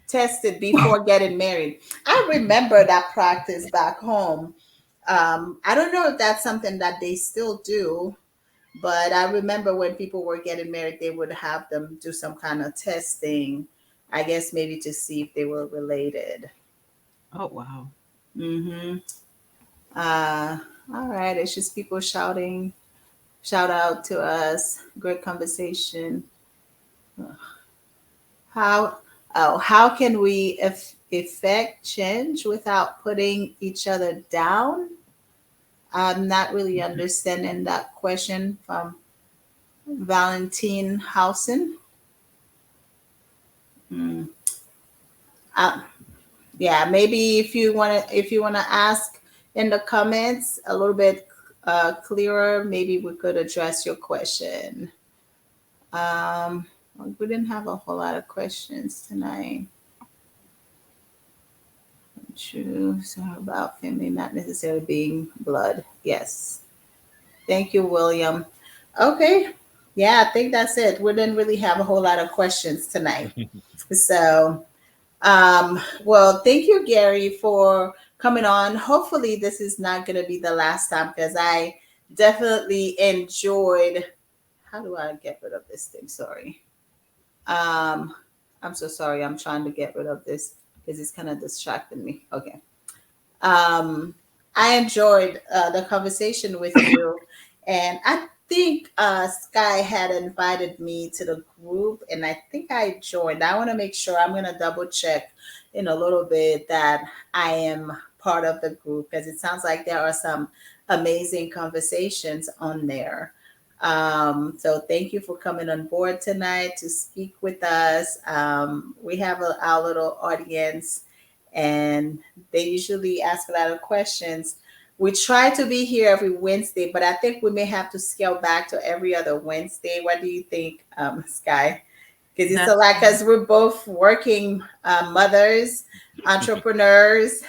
tested before getting married. I remember that practice back home. I don't know if that's something that they still do, but I remember when people were getting married, they would have them do some kind of testing, I guess maybe to see if they were related. Oh, wow. Mm-hmm. Uh, all right, it's just people shouting. Shout out to us. Great conversation. How how can we effect change without putting each other down? I'm not really understanding that question from Valentine Hausen. Hmm. Uh, yeah, maybe if you wanna ask in the comments a little bit clearer, maybe we could address your question. Um, we didn't have a whole lot of questions tonight. True. So about family not necessarily being blood. Yes. Thank you, William. Okay. Yeah, I think that's it. We didn't really have a whole lot of questions tonight. So, well, thank you, Gary, for coming on. Hopefully, this is not going to be the last time because I definitely enjoyed. How do I get rid of this thing? Sorry. Um, I'm so sorry. I'm trying to get rid of this because it's kind of distracting me. Okay. Um, I enjoyed the conversation with you, and I think Sky had invited me to the group, and I think I joined. I want to make sure. I'm going to double check in a little bit that I am part of the group because it sounds like there are some amazing conversations on there. So thank you for coming on board tonight to speak with us. We have our little audience, and they usually ask a lot of questions. We try to be here every Wednesday, but I think we may have to scale back to every other Wednesday. What do you think, Sky? Because it's a That's lot, because we're both working mothers, entrepreneurs,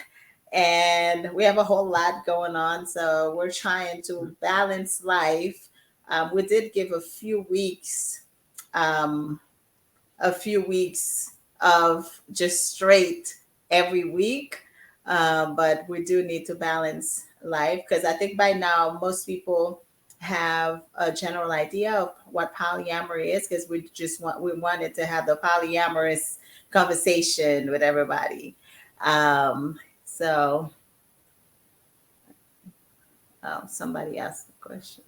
and we have a whole lot going on. So we're trying to balance life. We did give um, a few weeks of just straight every week. But we do need to balance life because I think by now most people have a general idea of what polyamory is because we wanted to have the polyamorous conversation with everybody. So somebody asked a question.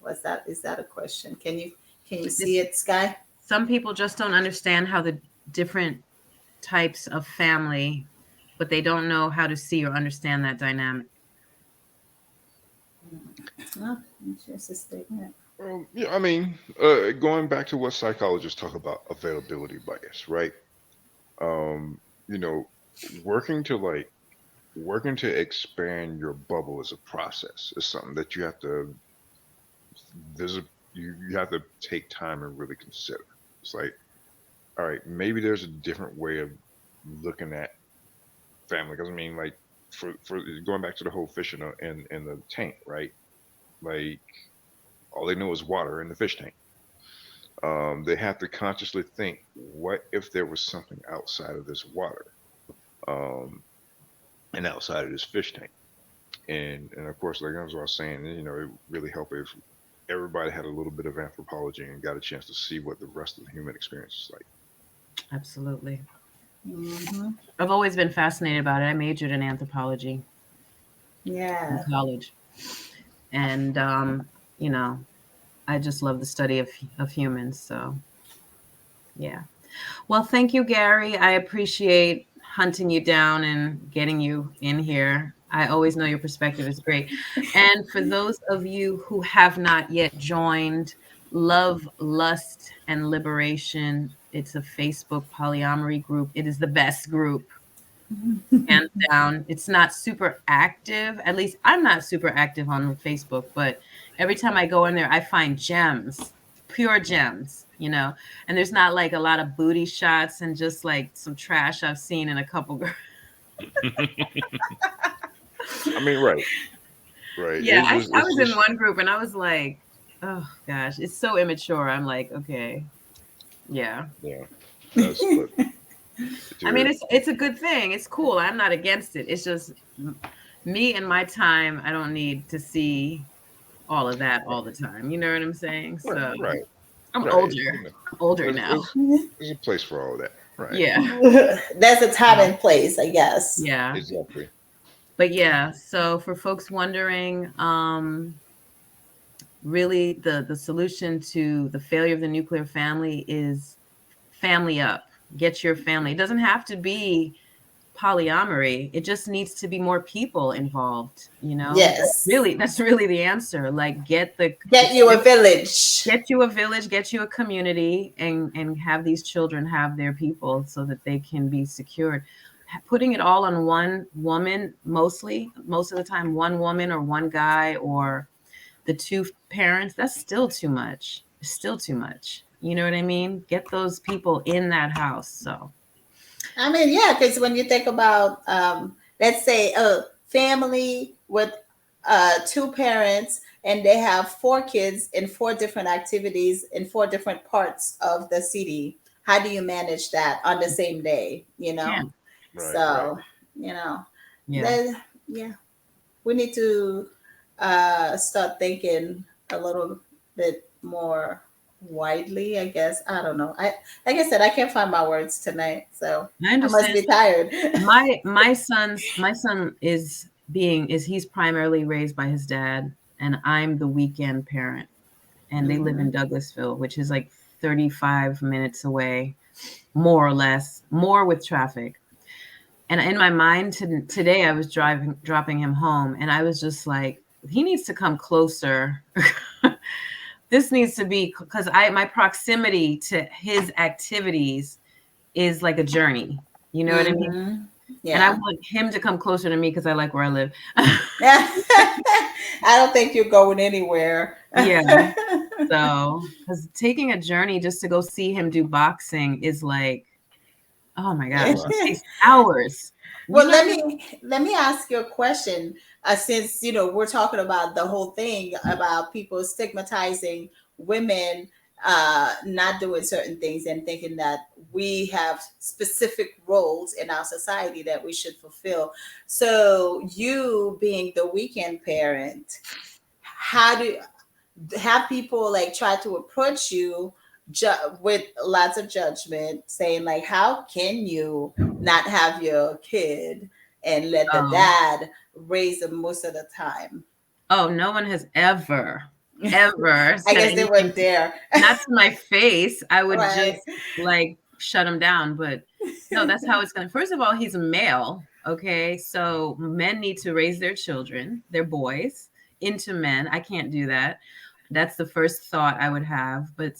Was that is that a question? Can you see this. it, Sky? Some people just don't understand how the different types of family, but they don't know how to see or understand that dynamic. Oh, it's just a statement. Yeah, I mean, going back to what psychologists talk about, availability bias, right? Um, you know, working to working to expand your bubble is a process. It's something that you have to visit. You have to take time and really consider. It's like, all right, maybe there's a different way of looking at family. Because I mean, like for going back to the whole fish in the tank, right? Like all they know is water in the fish tank. They have to consciously think, what if there was something outside of this water, um, and outside of this fish tank? And of course, like I was saying, it really help if everybody had a little bit of anthropology and got a chance to see what the rest of the human experience is like. Absolutely. Hmm. I've always been fascinated about it. I majored in anthropology in Yeah. college, and you know, I just love the study of humans. So yeah. Well, thank you, Gary. I appreciate hunting you down and getting you in here. I always know your perspective is great. And for those of you who have not yet joined Love, Lust, and Liberation, it's a Facebook polyamory group. It is the best group, hands down. It's not super active. At least I'm not super active on Facebook, but every time I go in there, I find gems, pure gems, you know. And there's not like a lot of booty shots and just like some trash I've seen in a couple. I mean, right, right. Yeah, I It's was in just one group and I was like, oh gosh, it's so immature. I'm like, okay, yeah. yeah. That's but I mean, you're it's a good thing. It's cool. I'm not against it. It's just me and my time. I don't need to see all of that all the time. You know what I'm saying? right, So right, I'm right. older. I'm older now. There's a place for all that. Right. Yeah. There's a time and place, I guess. Yeah. Exactly. But yeah, so for folks wondering, really the solution to the failure of the nuclear family is family up. Get your family. It doesn't have to be polyamory. It just needs to be more people involved, you know. Yes. That's really the answer. Like get you a village. get you a village, get you a community, and have these children have their people so that they can be secured. Putting it all on one woman, most of the time, one woman or one guy or the two parents, that's still too much. It's still too much. You know what I mean? Get those people in that house. So I mean, yeah, because when you think about, let's say, a family with two parents and they have four kids in four different activities in four different parts of the city, how do you manage that on the same day? You know, yeah. Right. so you know, Yeah. yeah, we need to start thinking a little bit more widely, I guess. I don't know. Like I said, I can't find my words tonight, so I I must understand. be tired. My son is he's primarily raised by his dad, and I'm the weekend parent. And they live in Mhm. Douglasville, which is like 35 minutes away, more or less, more with traffic. And in my mind today, I was dropping him home, and I was just like, he needs to come closer. This needs to be because my proximity to his activities is like a journey. You know what I mean? Mhm. And I Yeah. want him to come closer to me because I like where I live. I don't think you're going anywhere. Yeah. So, because taking a journey just to go see him do boxing is like, oh my gosh, Right. it takes hours. You Well, know what I mean? let me ask you a question. Since we're talking about the whole thing about people stigmatizing women not doing certain things and thinking that we have specific roles in our society that we should fulfill. So, you being the weekend parent, how do have people like try to approach you with lots of judgment, saying like, "How can you not have your kid and let the Oh, dad raise them most of the time?" oh, no one has ever I said guess they anything weren't there, not to my face. I would right? just like shut him down. But no, that's how it's going to. First of all, he's a male. Okay. So men need to raise their children, their boys, into men. I can't do that. That's the first thought I would have. But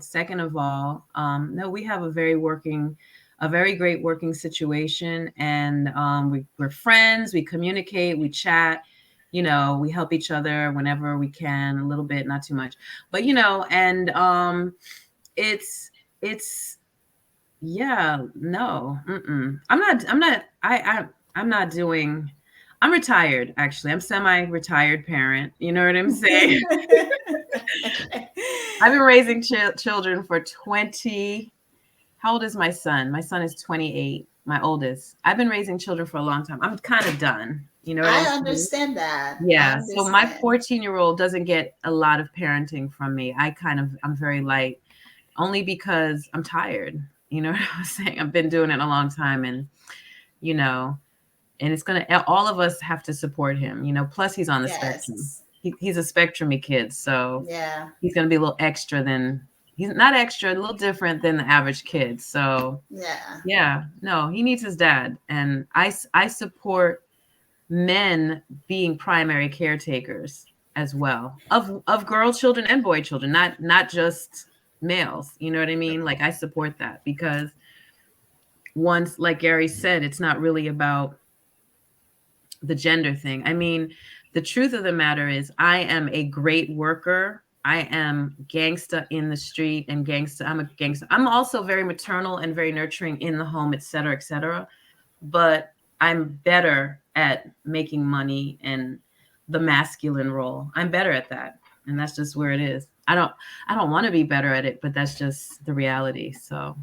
second of all, no, we have a very great working situation. And we're friends, we communicate, we chat. We help each other whenever we can, a little bit, not too much. But and it's yeah, no, I'm not doing. I'm retired, actually. I'm semi-retired parent. You know what I'm saying? I've been raising children for 20. How old is my son? My son is 28, my oldest. I've been raising children for a long time. I'm kind of done. You know what I'm I saying? understand that. I Yeah. So my understand. 14-year-old doesn't get a lot of parenting from me. I'm very light only because I'm tired. You know what I'm saying? I've been doing it a long time you know, and all of us have to support him, plus he's on the spectrum. Yes. He's a spectrumy kid. So Yeah. he's going to be a little extra than He's not extra, a little different than the average kid. So Yeah. yeah, no, he needs his dad. And I support men being primary caretakers as well of girl children and boy children, not just males. You know what I mean? Like I support that because once, like Gary said, it's not really about the gender thing. I mean, the truth of the matter is I am a great worker. I am gangsta in the street and gangsta. I'm a gangsta. I'm also very maternal and very nurturing in the home, et cetera, et cetera. But I'm better at making money and the masculine role. I'm better at that. And that's just where it is. I don't want to be better at it, but that's just the reality. So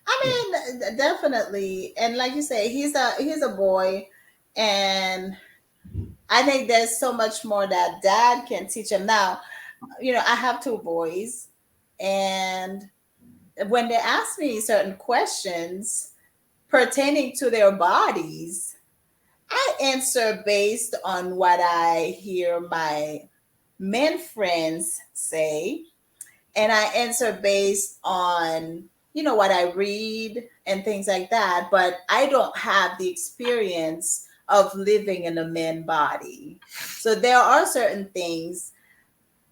I mean, definitely. And like you say, he's a boy, and I think there's so much more that dad can teach him. Now, I have two boys, and when they ask me certain questions pertaining to their bodies, I answer based on what I hear my men friends say, and I answer based on what I read and things like that. But I don't have the experience of living in a man body, so there are certain things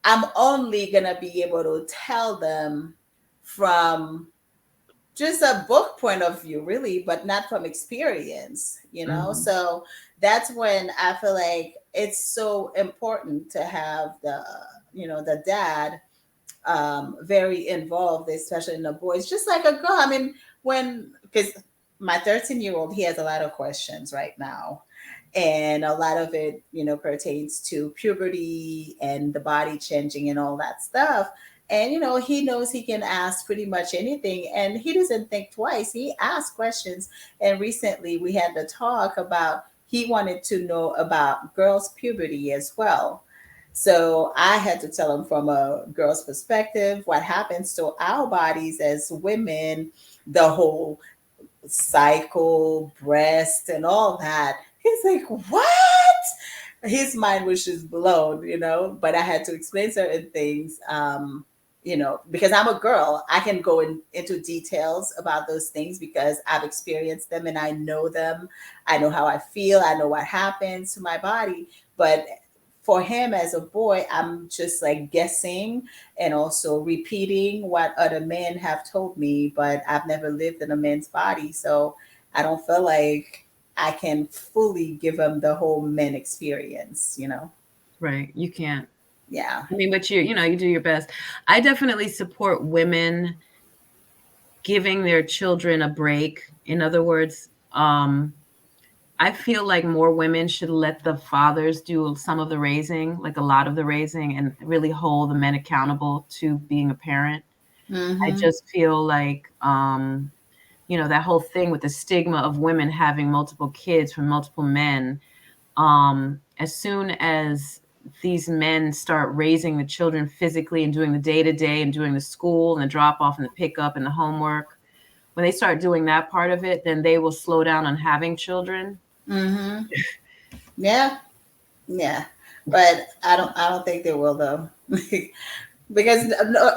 I'm only gonna be able to tell them from just a book point of view, really, but not from experience. mhm. So that's when I feel like it's so important to have the dad very involved, especially in the boys, just like a girl. I mean, because my 13-year-old, he has a lot of questions right now. And a lot of it, pertains to puberty and the body changing and all that stuff. And, he knows he can ask pretty much anything, and he doesn't think twice. He asks questions. And recently we had the talk about he wanted to know about girls' puberty as well. So I had to tell him from a girl's perspective what happens to our bodies as women, the whole cycle, breast, and all that. He's like, what? His mind was just blown. But I had to explain certain things, because I'm a girl. I can go into details about those things because I've experienced them and I know them. I know how I feel. I know what happens to my body. But for him as a boy, I'm just like guessing and also repeating what other men have told me, but I've never lived in a man's body. So I don't feel like I can fully give him the whole men experience. Right. You can't. Yeah. I mean, but you do your best. I definitely support women giving their children a break. In other words, I feel like more women should let the fathers do some of the raising, like a lot of the raising, and really hold the men accountable to being a parent. I Mm-hmm. just feel like, that whole thing with the stigma of women having multiple kids from multiple men. As soon as these men start raising the children physically and doing the day to day and doing the school and the drop off and the pickup and the homework, when they start doing that part of it, then they will slow down on having children. Mm-hmm. Yeah. Yeah. But I don't think they will though. Because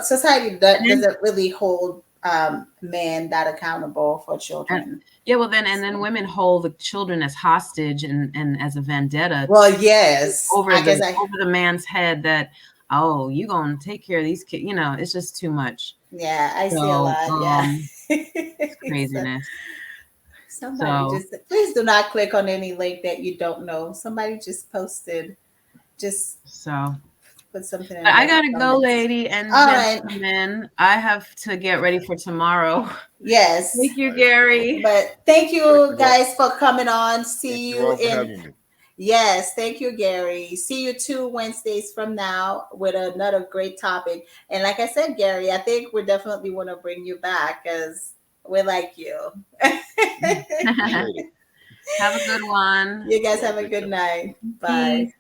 society doesn't really hold men that accountable for And children. yeah, well then, and then So, women hold the children as hostage and as a vendetta well, yes, over I the guess I over the man's head that, oh, you gonna take care of these kids. It's just too much. yeah, I see a So lot. Yeah. it's So, craziness. somebody So just please do not click on any link that you don't know. Somebody just posted, just so put something but in I the gotta go, comments. lady and All right. gentlemen. I have to get ready for tomorrow. Yes. Thank you, All right, you're welcome. Gary. But thank Thank you you all. guys for coming on. Thank See you you all for in having me. Yes, thank you, Gary. See you 2 Wednesdays from now with another great topic. And like I said, Gary, I think we definitely want to bring you back because we like you. Appreciate it. Have a good one. You guys You all have a take good care. night. Bye. Peace.